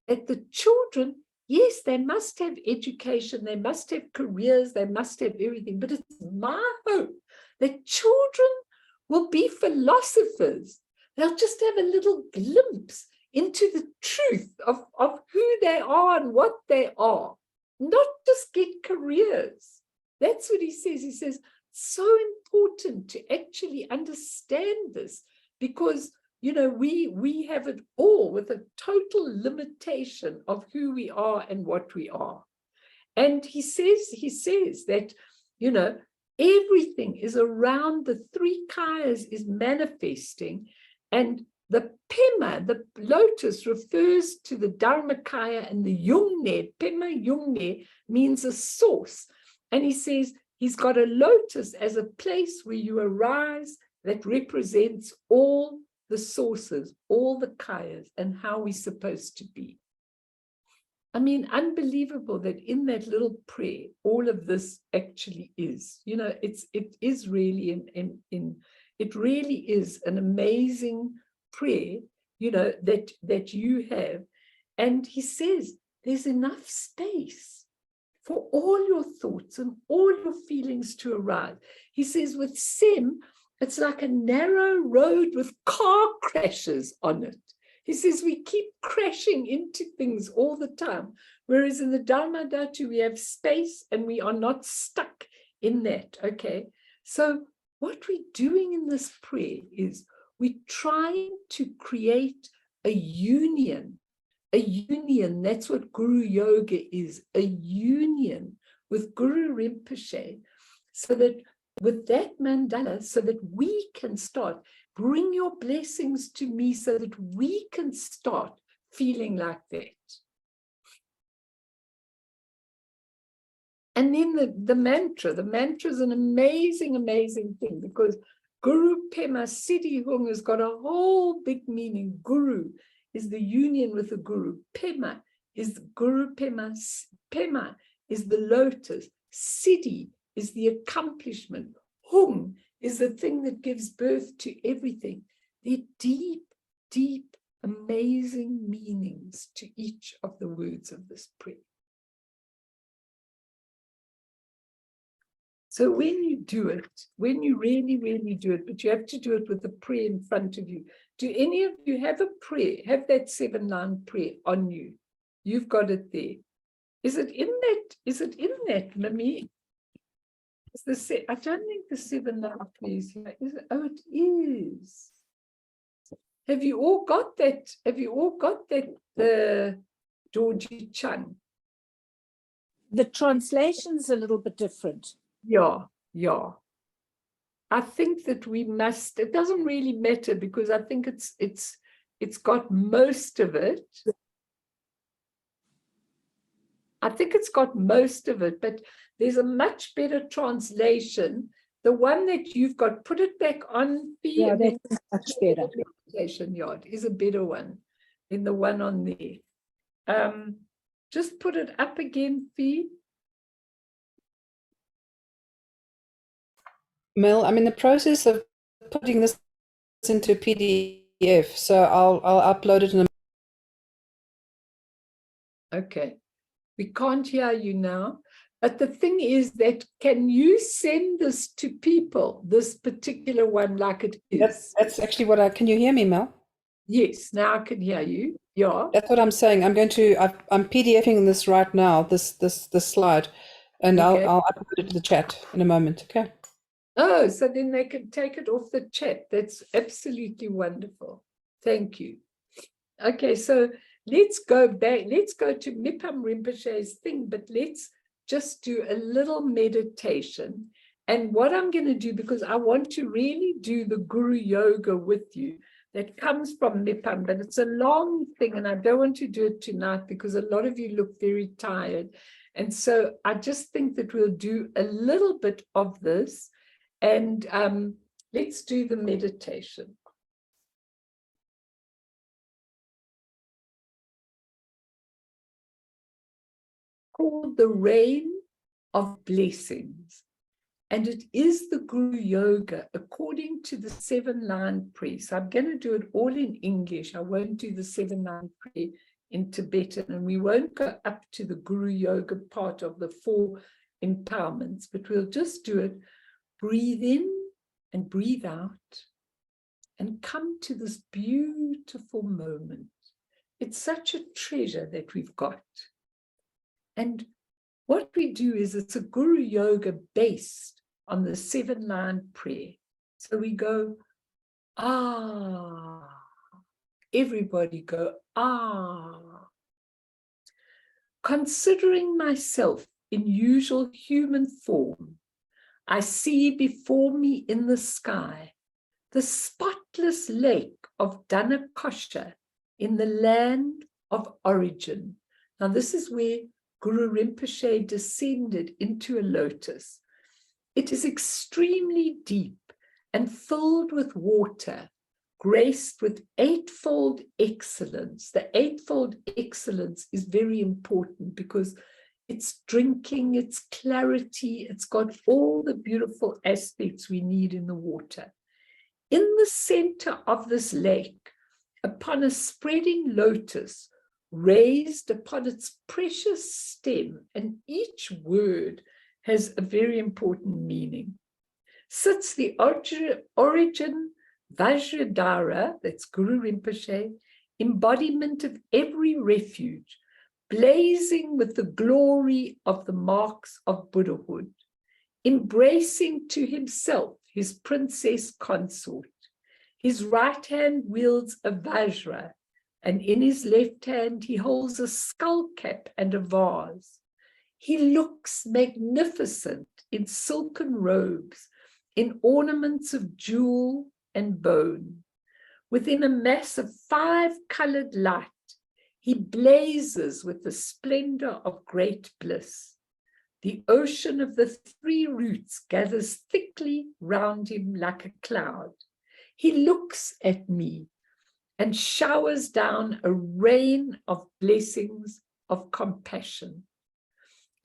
that the children, yes, they must have education, they must have careers, they must have everything, but it's my hope that children will be philosophers. They'll just have a little glimpse into the truth of who they are and what they are, not just get careers. That's what he says. He says, it's so important to actually understand this because, we have it all with a total limitation of who we are and what we are. And he says that, everything is around the three kayas is manifesting, and the pema, the lotus, refers to the Dharmakaya, and the yungne, pema yungne, means a source. And he says he's got a lotus as a place where you arise that represents all the sources, all the kayas, and how we're supposed to be. I mean, unbelievable that in that little prayer, all of this actually is. It is really it really is an amazing prayer, that you have. And he says there's enough space for all your thoughts and all your feelings to arise. He says with Sem, it's like a narrow road with car crashes on it. He says we keep crashing into things all the time, whereas in the Dharma Dhatu we have space and we are not stuck in that, okay? So what we're doing in this prayer is we're trying to create a union, that's what Guru Yoga is, a union with Guru Rinpoche, so that with that mandala, so that we can start, bring your blessings to me so that we can start feeling like that. And then the mantra is an amazing, amazing thing, because Guru Pema Siddhi Hung has got a whole big meaning. Guru is the union with the Guru. Pema is Guru Pema. Pema is the lotus. Siddhi is the accomplishment. Hung is the thing that gives birth to everything. They're deep, deep, amazing meanings to each of the words of this prayer. So when you do it, when you really, really do it, but you have to do it with a prayer in front of you. Do any of you have a prayer? Have that 7-line prayer on you? You've got it there. Is it in that? Is it in that, Mimi? I don't think the 7-line prayer is here. Is it? Oh, it is. Have you all got that? Have you all got that, Georgie Chan? The translation's a little bit different. Yeah. I think that we must, it doesn't really matter, because I think it's got most of it. I think it's got most of it, but there's a much better translation. The one that you've got, put it back on. Yeah, that's much better. Meditation yard is a better one than the one on there. Just put it up again, Fee. Mel, I'm in the process of putting this into PDF, so I'll upload it in a... Okay. We can't hear you now. But the thing is that, can you send this to people, this particular one, like it is? That's actually what can you hear me, Mel? Yes, now I can hear you. Yeah. That's what I'm saying. I'm PDFing this right now, this slide, and Okay. I'll upload it to the chat in a moment. Okay. Oh, so then they can take it off the chat. That's absolutely wonderful. Thank you. Okay, so let's go back. Let's go to Mipam Rinpoche's thing, but let's just do a little meditation. And what I'm going to do, because I want to really do the Guru Yoga with you, that comes from Mipam, but it's a long thing, and I don't want to do it tonight because a lot of you look very tired. And so I just think that we'll do a little bit of this. And let's do the meditation. Called the Rain of Blessings. And it is the Guru Yoga according to the 7-line prayer. So I'm going to do it all in English. I won't do the 7-line prayer in Tibetan, and we won't go up to the Guru Yoga part of the 4 empowerments, but we'll just do it. Breathe in and breathe out and come to this beautiful moment. It's such a treasure that we've got. And what we do is, it's a Guru Yoga based on the 7-line prayer. So we go, ah. Everybody go, ah. Considering myself in usual human form, I see before me in the sky the spotless lake of Dhanakosha in the land of origin. Now this is where Guru Rinpoche descended into a lotus. It is extremely deep and filled with water, graced with eightfold excellence. The eightfold excellence is very important because it's drinking, it's clarity, it's got all the beautiful aspects we need in the water. In the center of this lake, upon a spreading lotus, raised upon its precious stem, and each word has a very important meaning, sits the origin Vajradhara, that's Guru Rinpoche, embodiment of every refuge, blazing with the glory of the marks of Buddhahood, embracing to himself his princess consort. His right hand wields a vajra, and in his left hand he holds a skull cap and a vase. He looks magnificent in silken robes, in ornaments of jewel and bone. Within a mass of 5-colored light, he blazes with the splendor of great bliss. The ocean of the 3 roots gathers thickly round him like a cloud. He looks at me and showers down a rain of blessings of compassion.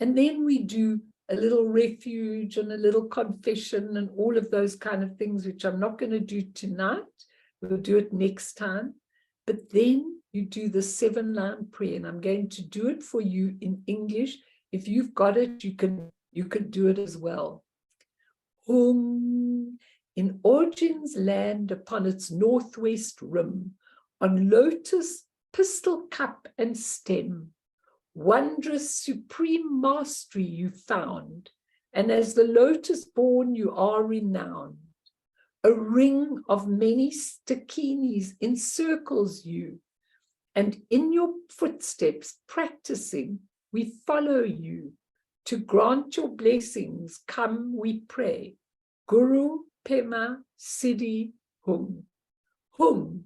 And then we do a little refuge and a little confession and all of those kind of things, which I'm not going to do tonight. We'll do it next time. But then you do the 7-line prayer, and I'm going to do it for you in English. If you've got it, you can do it as well. In Origin's land upon its northwest rim, on lotus, pistil cup and stem, wondrous supreme mastery you found, and as the lotus born you are renowned. A ring of many dakinis encircles you, and in your footsteps practicing we follow you. To grant your blessings come we pray. Guru Pema Siddhi Hum. Hum,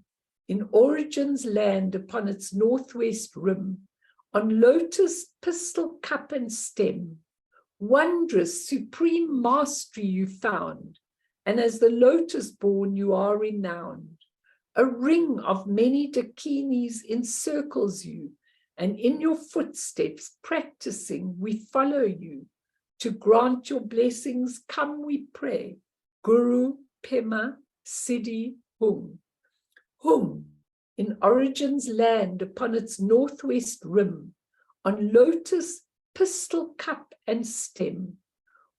in Origin's land upon its northwest rim, on lotus, pistil, cup and stem, wondrous supreme mastery you found, and as the lotus born you are renowned. A ring of many dakinis encircles you, and in your footsteps practicing we follow you. To grant your blessings come we pray. Guru Pema Siddhi Hum. Hum, in Origin's land upon its northwest rim, on lotus, pistil, cup and stem,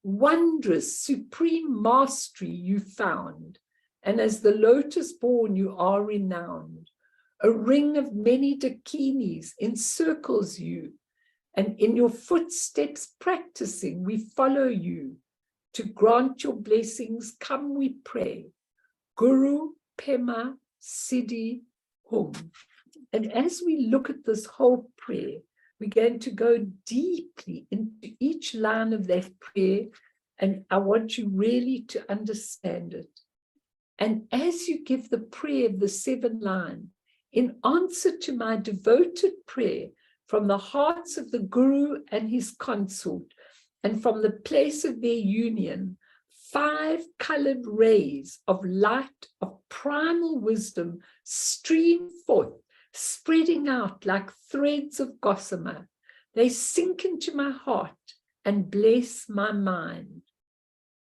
wondrous supreme mastery you found, and as the lotus born you are renowned. A ring of many dakinis encircles you, and in your footsteps practicing we follow you. To grant your blessings come we pray. Guru Pema Siddhi Hum. And as we look at this whole prayer, we're going to go deeply into each line of that prayer, and I want you really to understand it. And as you give the prayer of the 7 line, in answer to my devoted prayer from the hearts of the Guru and his consort, and from the place of their union, 5-colored rays of light of primal wisdom stream forth, spreading out like threads of gossamer. They sink into my heart and bless my mind.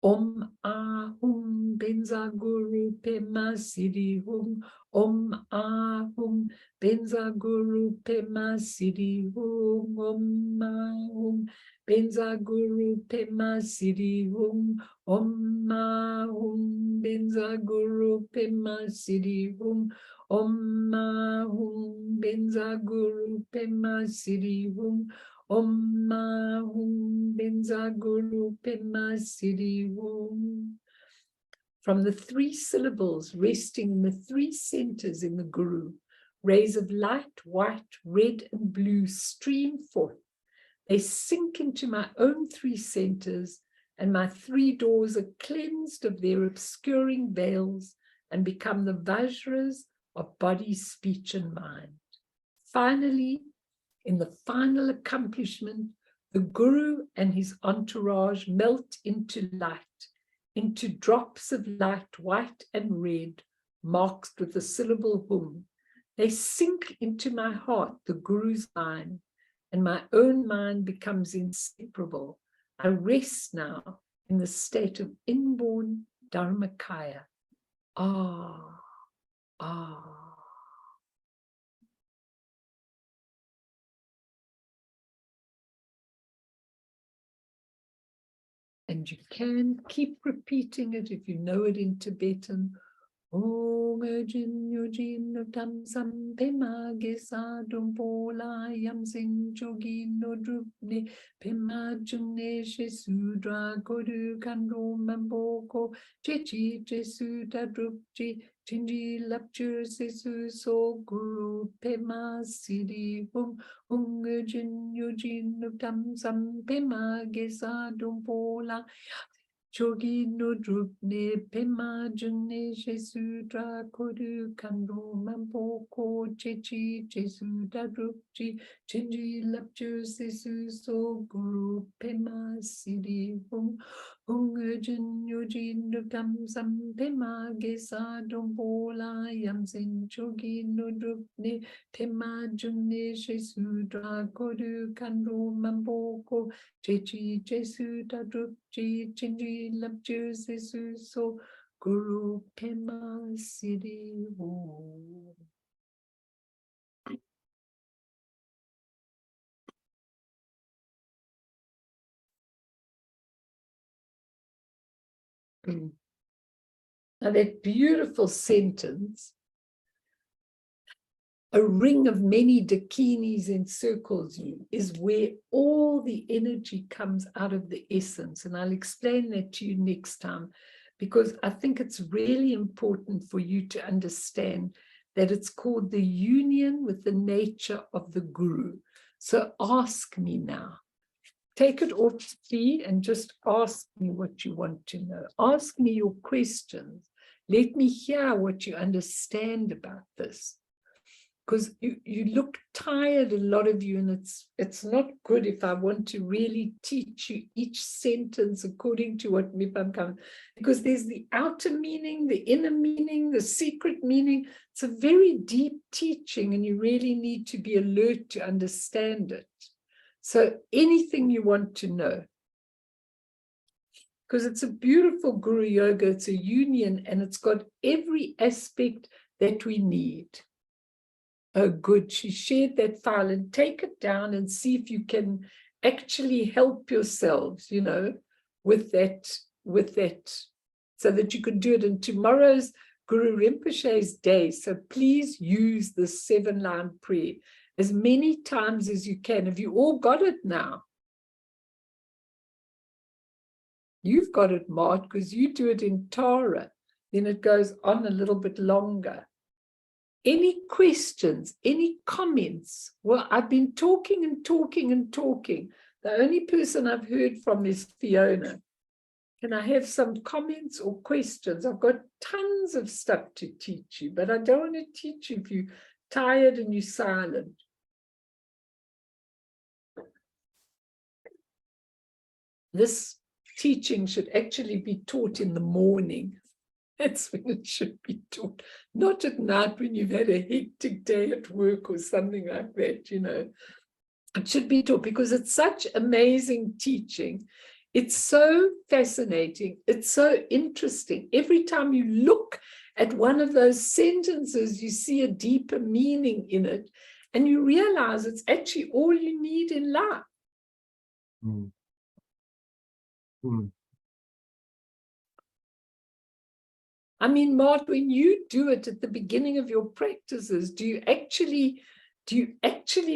Om Ahum Benza Guru Pema Siddhi Hum. Om Ahum Benza Guru Pema Siddhi Hum. Om Ahum Benza Guru Pema Siddhi Hum. Om Ahum Benza Guru Pema Siddhi Hum. Om Ahum Benza Guru Pema Siddhi Hum. Om Ahum Benza Guru Pema Siddhi Hum. From the 3 syllables resting in the 3 centers in the Guru, rays of light, white, red, and blue stream forth. They sink into my own 3 centers, and my 3 doors are cleansed of their obscuring veils and become the vajras of body, speech, and mind. Finally, in the final accomplishment, the Guru and his entourage melt into light, into drops of light, white and red, marked with the syllable Hum. They sink into my heart, the Guru's mind, and my own mind becomes inseparable. I rest now in the state of inborn Dharmakaya. Ah, ah. And you can keep repeating it if you know it in Tibetan. Om Ojin Yojin no Tamsam Pema Gesa Dompola Yamsin Jogin no Drupne Pema Jungne Shesudra Kodu Kando Mamboko Chechi Chesuda Drupji Chinji lapchu sisu so guru pema sidi hung jin yujin nutam sam pema gesa dumpola chogi no drupne pema junne jesu dra kodu kando mampo ko chechi jesu da drupji chinji lapchu sisu so guru pema sidi jin yujin nutam sam pema gesa dumpola yamsin chogi no drupne pema junne jesu dra kodu kando mampo ko Chechi Jesu Dadrupji Chinji Lapju Sisu So Guru Pema Siddhi Om. Now that beautiful sentence, a ring of many dakinis encircles you, is where all the energy comes out of the essence. And I'll explain that to you next time, because I think it's really important for you to understand that it's called the union with the nature of the Guru. So ask me now. Take it off feed and just ask me what you want to know. Ask me your questions. Let me hear what you understand about this. Because you look tired, a lot of you, and it's not good if I want to really teach you each sentence according to what Mipam comes, because there's the outer meaning, the inner meaning, the secret meaning. It's a very deep teaching, and you really need to be alert to understand it. So anything you want to know, because it's a beautiful Guru Yoga, it's a union, and it's got every aspect that we need. Oh, good. She shared that file, and take it down and see if you can actually help yourselves, you know, with that, so that you can do it in tomorrow's Guru Rinpoche's day. So please use the 7-line prayer as many times as you can. Have you all got it now? You've got it, Mart, because you do it in Tara. Then it goes on a little bit longer. Any questions, any comments? Well, I've been talking and talking and talking. The only person I've heard from is Fiona. Can I have some comments or questions? I've got tons of stuff to teach you, but I don't want to teach you if you're tired and you're silent. This teaching should actually be taught in the morning. That's when it should be taught, not at night when you've had a hectic day at work or something like that, you know. It should be taught because it's such amazing teaching. It's so fascinating. It's so interesting. Every time you look at one of those sentences, you see a deeper meaning in it, and you realize it's actually all you need in life. Mm. Mm. I mean, Mart, when you do it at the beginning of your practices, do you actually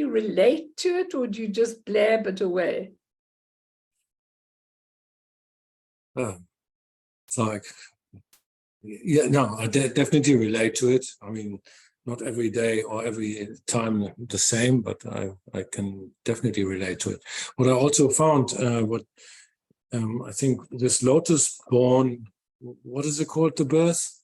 relate to it, or do you just blab it away? It's like, yeah, no, I definitely relate to it. I mean, not every day or every time the same, but I can definitely relate to it. What I also found, I think this lotus born, what is it called, the birth?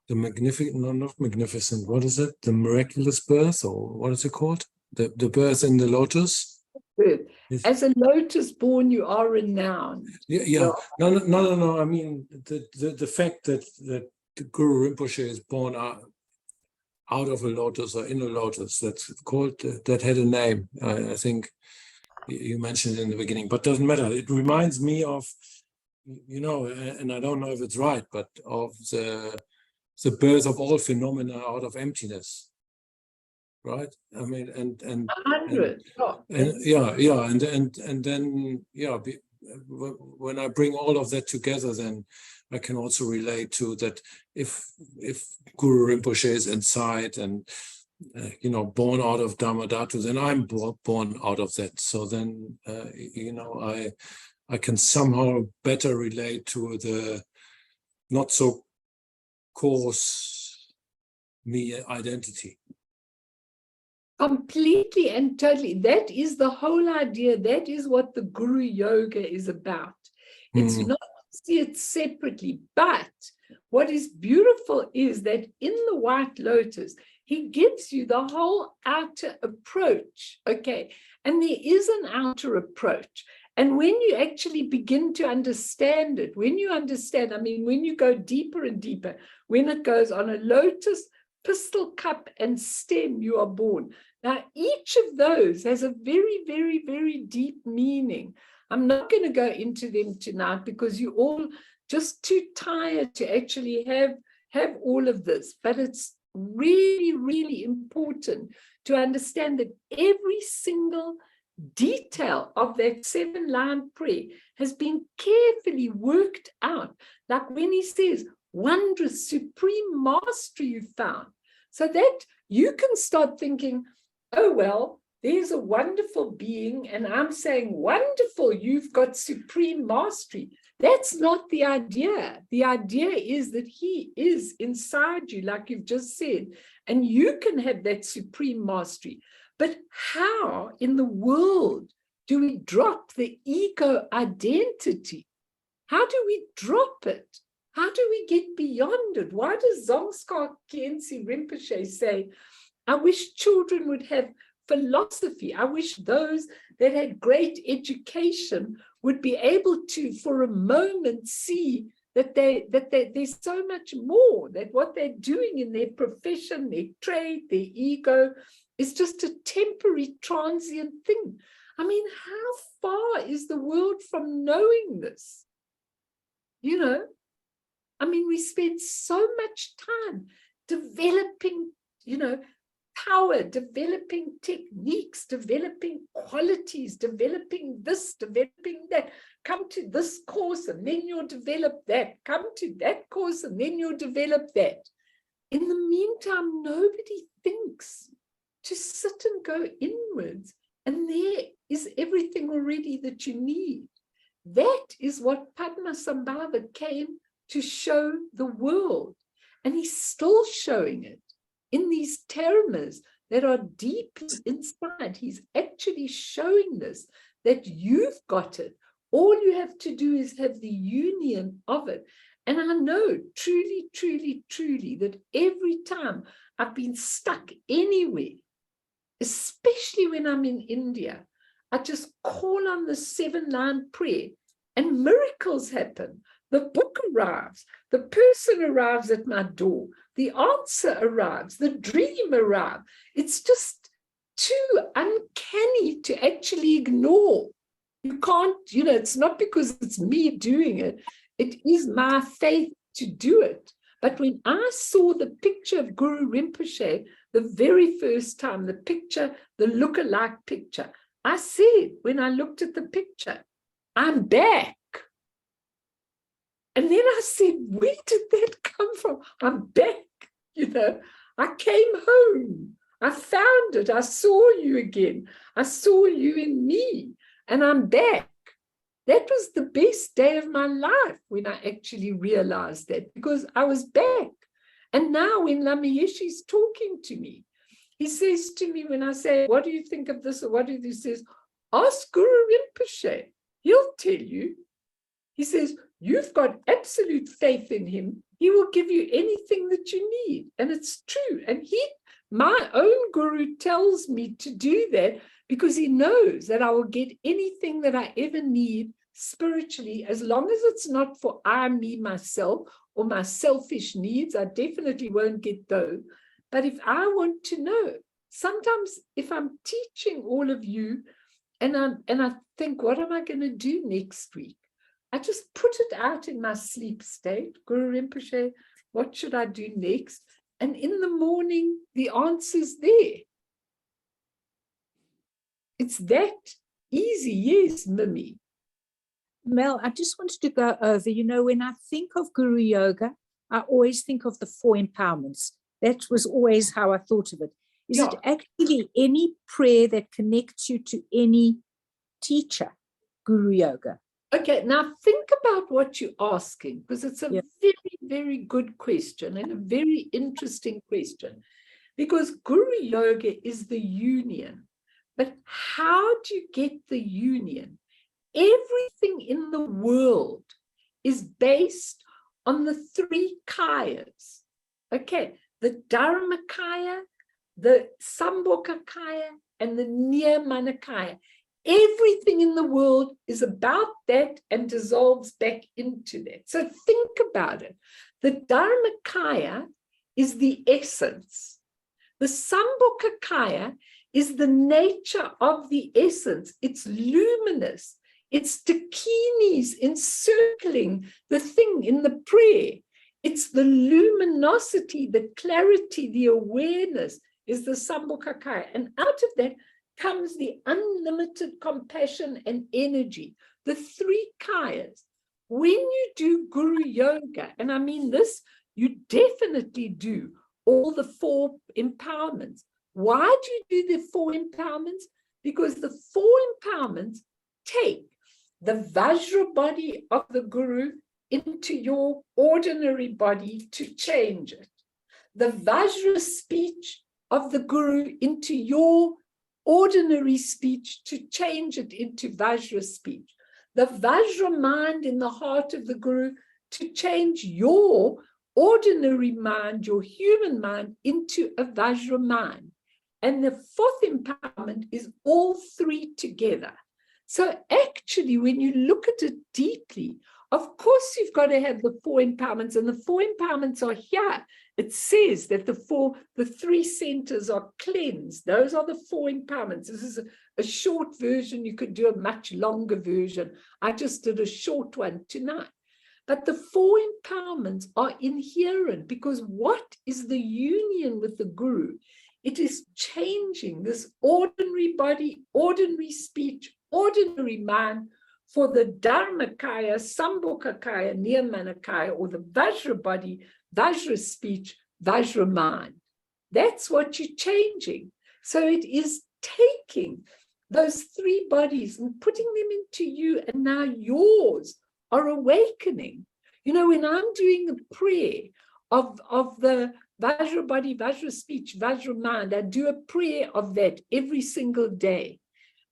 The magnificent, no, not magnificent, what is it? The miraculous birth, or what is it called? The birth in the lotus? Good. As a lotus born, you are renowned. Yeah. No. I mean, the fact that the Guru Rinpoche is born out of a lotus or in a lotus, that's called, that had a name. I think you mentioned in the beginning, but doesn't matter. It reminds me of, you know, and I don't know if it's right, but of the birth of all phenomena out of emptiness, right? I mean, and 100. and then when I bring all of that together, then I can also relate to that. If Guru Rinpoche is inside and you know, born out of Dharmadhatu, then I'm born out of that. So then you know, I can somehow better relate to the not so cause me identity. Completely and totally. That is the whole idea. That is what the Guru Yoga is about. It's not to see it separately, but what is beautiful is that in the White Lotus, he gives you the whole outer approach, okay? And there is an outer approach. And when you actually begin to understand it, when you understand, I mean, when you go deeper and deeper, when it goes on a lotus, pistil, cup, and stem, you are born. Now, each of those has a very, very, very deep meaning. I'm not going to go into them tonight because you're all just too tired to actually have all of this. But it's really, really important to understand that every single detail of that 7-line prayer has been carefully worked out. Like when he says, wondrous, supreme mastery you found. So that you can start thinking, oh, well, there's a wonderful being, and I'm saying, wonderful, you've got supreme mastery. That's not the idea. The idea is that he is inside you, like you've just said, and you can have that supreme mastery. But how in the world do we drop the ego identity? How do we drop it? How do we get beyond it? Why does Dzongkar Khyentse Rinpoche say, I wish children would have philosophy. I wish those that had great education would be able to, for a moment, see that there's so much more, that what they're doing in their profession, their trade, their ego, is just a temporary, transient thing. I mean, how far is the world from knowing this? You know, I mean, we spend so much time developing, you know, power, developing techniques, developing qualities, developing this, developing that. Come to this course and then you'll develop that. Come to that course and then you'll develop that. In the meantime, nobody thinks to sit and go inwards, and there is everything already that you need. That is what Padmasambhava came to show the world, and he's still showing it in these termas that are deep inside. He's actually showing this, that you've got it. All you have to do is have the union of it. And I know truly, truly, truly that every time I've been stuck anywhere, especially when I'm in India, I just call on the 7-line prayer and miracles happen. The book arrives, the person arrives at my door, the answer arrives, the dream arrives. It's just too uncanny to actually ignore. You can't, you know, it's not because it's me doing it. It is my faith to do it. But when I saw the picture of Guru Rinpoche the very first time, the picture, the look-alike picture, I said, when I looked at the picture, I'm back. And then I said, where did that come from? I'm back, you know. I came home. I found it. I saw you again. I saw you in me, and I'm back. That was the best day of my life when I actually realized that, because I was back. And now when Lama Yeshe's talking to me, he says to me, when I say, what do you think of this? Or what do you, he says, ask Guru Rinpoche. He'll tell you. He says, you've got absolute faith in him. He will give you anything that you need. And it's true. And my own guru tells me to do that because he knows that I will get anything that I ever need spiritually, as long as it's not for I, me, myself, or my selfish needs. I definitely won't get those. But if I want to know, sometimes if I'm teaching all of you and I think, what am I going to do next week? I just put it out in my sleep state. Guru Rinpoche, what should I do next? And in the morning, the answer's there. It's that easy, yes, Mimi. Mel, I just wanted to go over, you know, when I think of Guru Yoga, I always think of the 4 empowerments. That was always how I thought of it. Is it actually any prayer that connects you to any teacher, Guru Yoga? Okay, now think about what you're asking, because it's a Yeah. very, very good question and a very interesting question. Because Guru Yoga is the union. But how do you get the union? Everything in the world is based on the three kayas. Okay, the Dharmakaya, the Sambhogakaya, and the Nirmanakaya. Everything in the world is about that and dissolves back into that. So think about it. The Dharmakaya is the essence. The Sambhogakaya is the nature of the essence. It's luminous. It's dakinis encircling the thing in the prayer. It's the luminosity, the clarity, the awareness is the Sambhogakaya. And out of that comes the unlimited compassion and energy, the three kayas. When you do Guru Yoga, and I mean this, you definitely do all the 4 empowerments. Why do you do the 4 empowerments? Because the 4 empowerments take the Vajra body of the Guru into your ordinary body to change it. The Vajra speech of the Guru into your ordinary speech to change it into Vajra speech. The Vajra mind in the heart of the Guru to change your ordinary mind, your human mind, into a Vajra mind. And the 4th empowerment is all 3 together. So actually, when you look at it deeply, of course, you've got to have the 4 empowerments, and the 4 empowerments are here. It says that the 3 centers are cleansed. Those are the 4 empowerments. This is a short version. You could do a much longer version. I just did a short one tonight. But the 4 empowerments are inherent, because what is the union with the Guru? It is changing this ordinary body, ordinary speech, ordinary mind for the Dharmakaya, Sambhogakaya, Nirmanakaya, or the Vajra body, Vajra speech, Vajra mind. That's what you're changing. So it is taking those 3 bodies and putting them into you, and now yours are awakening. You know, when I'm doing a prayer of the Vajra body, Vajra speech, Vajra mind, I do a prayer of that every single day.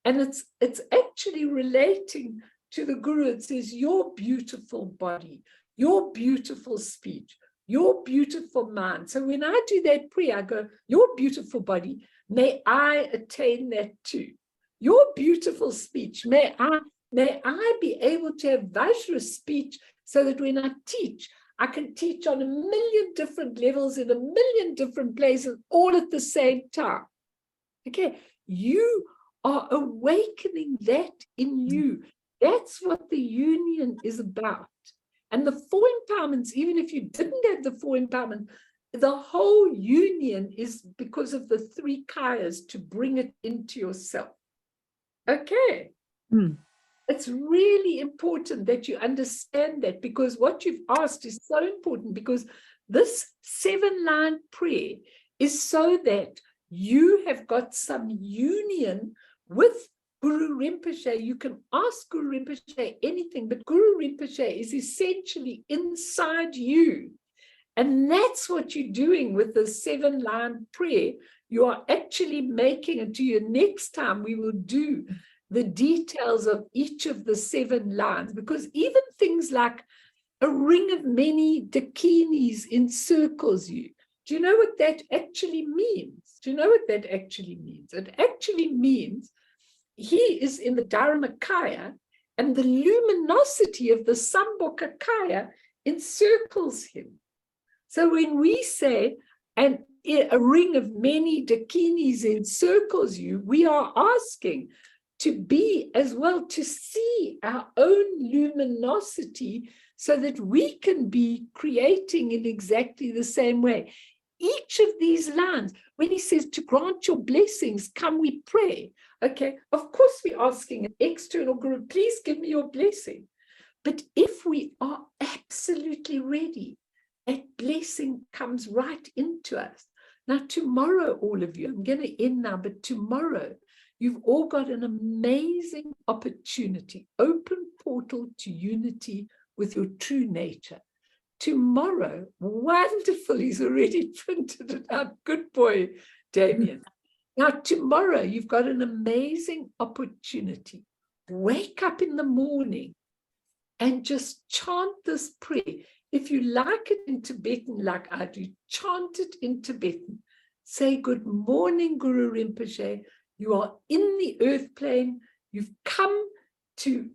And it's actually relating to the Guru. It says, your beautiful body, your beautiful speech, your beautiful mind. So when I do that prayer, I go, your beautiful body, may I attain that too. Your beautiful speech, may I be able to have Vajra speech, so that when I teach, I can teach on 1,000,000 different levels in 1,000,000 different places, all at the same time. Okay, you are awakening that in you. That's what the union is about. And the 4 empowerments, even if you didn't have the 4 empowerments, the whole union is because of the 3 kayas to bring it into yourself. Okay. It's really important that you understand that, because what you've asked is so important, because this 7-line prayer is so that you have got some union with Guru Rinpoche. You can ask Guru Rinpoche anything, but Guru Rinpoche is essentially inside you. And that's what you're doing with the 7-line prayer. You are actually making it to you. Next time we will do the details of each of the 7 lines, because even things like a ring of many dakinis encircles you. Do you know what that actually means? Do you know what that actually means? It actually means he is in the Dharmakaya, and the luminosity of the Sambhogakaya encircles him. So when we say, and a ring of many dakinis encircles you, we are asking to be as well, to see our own luminosity, so that we can be creating in exactly the same way. Each of these lines, when he says to grant your blessings, come we pray. Okay, of course we're asking an external Guru, please give me your blessing. But if we are absolutely ready, that blessing comes right into us. Now tomorrow, all of you, I'm going to end now, but tomorrow, You've all got an amazing opportunity, open portal to unity with your true nature. Tomorrow, wonderful, he's already printed it out. Good boy, Damien. Now, tomorrow, you've got an amazing opportunity. Wake up in the morning and just chant this prayer. If you like it in Tibetan, like I do, chant it in Tibetan. Say, good morning, Guru Rinpoche. You are in the earth plane. You've come to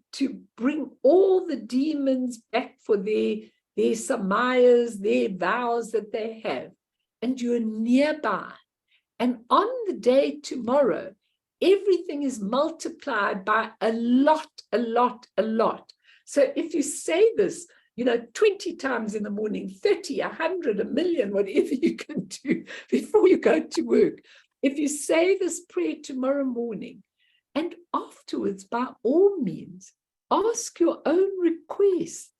bring all the demons back for their samayas, their vows that they have. And you're nearby. And on the day tomorrow, everything is multiplied by a lot, a lot, a lot. So if you say this, 20 times in the morning, 30, 100, 1,000,000, whatever you can do before you go to work. If you say this prayer tomorrow morning, and afterwards, by all means, ask your own requests.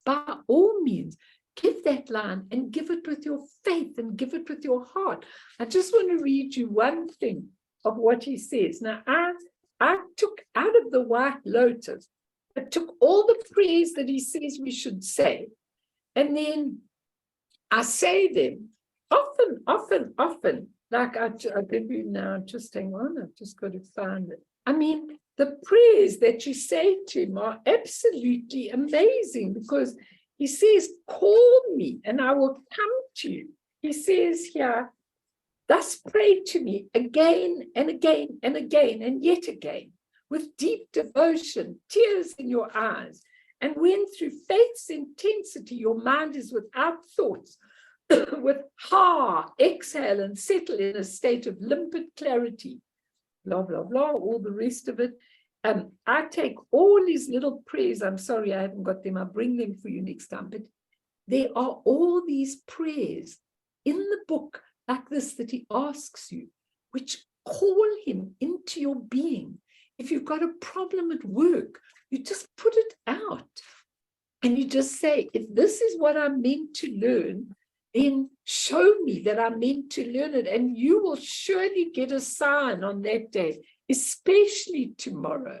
By all means, give that line and give it with your faith and give it with your heart. I just want to read you one thing of what he says. Now, I took out of the White Lotus, I took all the prayers that he says we should say, and then I say them often, like I give you now. Just hang on, I've just got to find it. I mean, the prayers that you say to him are absolutely amazing, because he says, call me and I will come to you. He says here, thus pray to me again and again and again and yet again, with deep devotion, tears in your eyes. And when through faith's intensity, your mind is without thoughts, with exhale and settle in a state of limpid clarity, blah, blah, blah, all the rest of it. I take all these little prayers. I'm sorry, I haven't got them. I'll bring them for you next time. But there are all these prayers in the book like this that he asks you, which call him into your being. If you've got a problem at work, you just put it out. And you just say, if this is what I'm meant to learn, then show me that I'm meant to learn it. And you will surely get a sign on that day, especially tomorrow.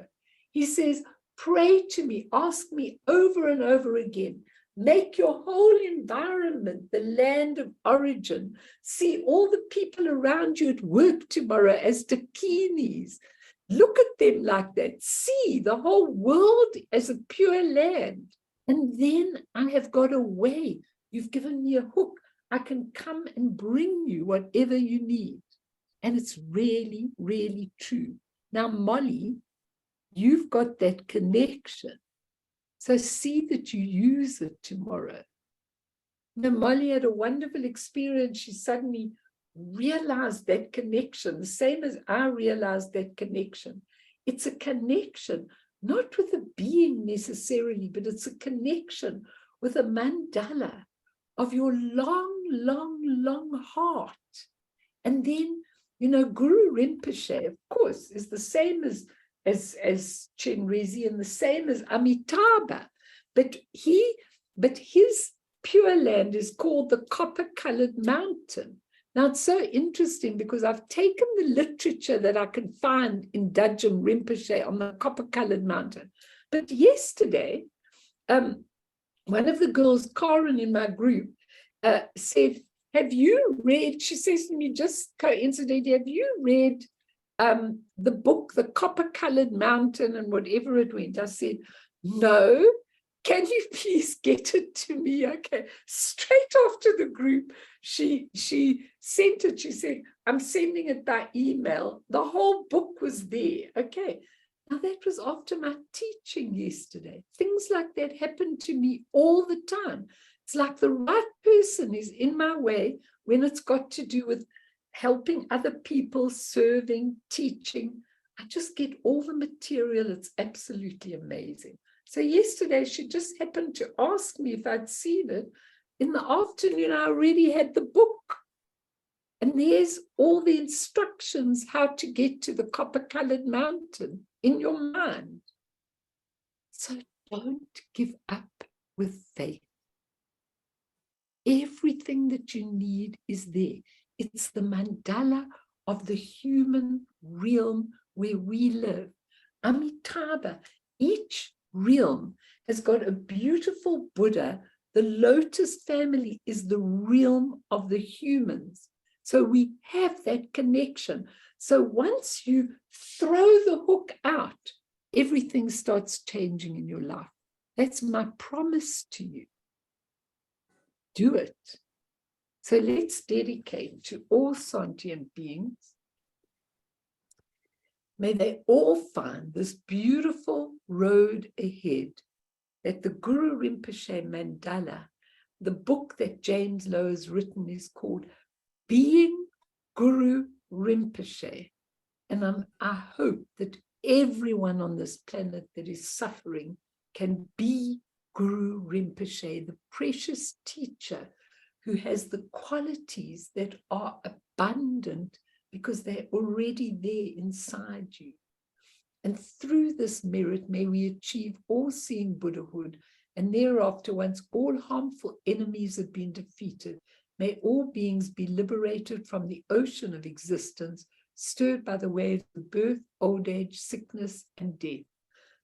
He says, pray to me, ask me over and over again. Make your whole environment the land of origin. See all the people around you at work tomorrow as dakinis. Look at them like that. See the whole world as a pure land. And then I have got a way. You've given me a hook. I can come and bring you whatever you need. And it's really, really true. Now, Molly, you've got that connection. So see that you use it tomorrow. Now, Molly had a wonderful experience. She suddenly realized that connection, the same as I realized that connection. It's a connection, not with a being necessarily, but it's a connection with a mandala of your long, long, long heart. And then, Guru Rinpoche, of course, is the same as Chenrezig and the same as Amitabha, but his pure land is called the Copper-Colored Mountain. Now, it's so interesting because I've taken the literature that I can find in Dajjam Rinpoche on the Copper-Colored Mountain. But yesterday, one of the girls, Karen, in my group, said, have you read, she says to me, just coincidentally, have you read the book, The Copper-Colored Mountain and whatever it went? I said, no. Can you please get it to me? Okay. Straight after the group, she sent it. She said, I'm sending it by email. The whole book was there. Okay. Now that was after my teaching yesterday. Things like that happen to me all the time. It's like the right person is in my way when it's got to do with helping other people, serving, teaching. I just get all the material. It's absolutely amazing. So yesterday, she just happened to ask me if I'd seen it. In the afternoon, I already had the book. And there's all the instructions how to get to the Copper-Colored Mountain in your mind. So don't give up with faith. Everything that you need is there. It's the mandala of the human realm where we live. Amitabha, each realm has got a beautiful Buddha. The lotus family is the realm of the humans. So we have that connection. So once you throw the hook out, everything starts changing in your life. That's my promise to you. Do it. So let's dedicate to all sentient beings. May they all find this beautiful road ahead that the Guru Rinpoche Mandala, the book that James Lowe has written, is called Being Guru Rinpoche. And I hope that everyone on this planet that is suffering can be Guru Rinpoche, the precious teacher who has the qualities that are abundant because they're already there inside you. And through this merit, may we achieve all-seeing Buddhahood, and thereafter, once all harmful enemies have been defeated, may all beings be liberated from the ocean of existence, stirred by the waves of birth, old age, sickness, and death.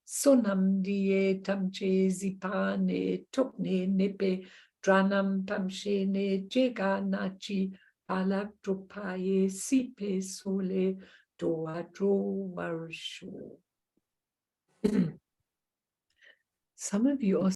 Sonam die tamche zipane tokne nepe dranam tamshene jeganachi palaktropaye sipe sole doadro varsho. Some of you are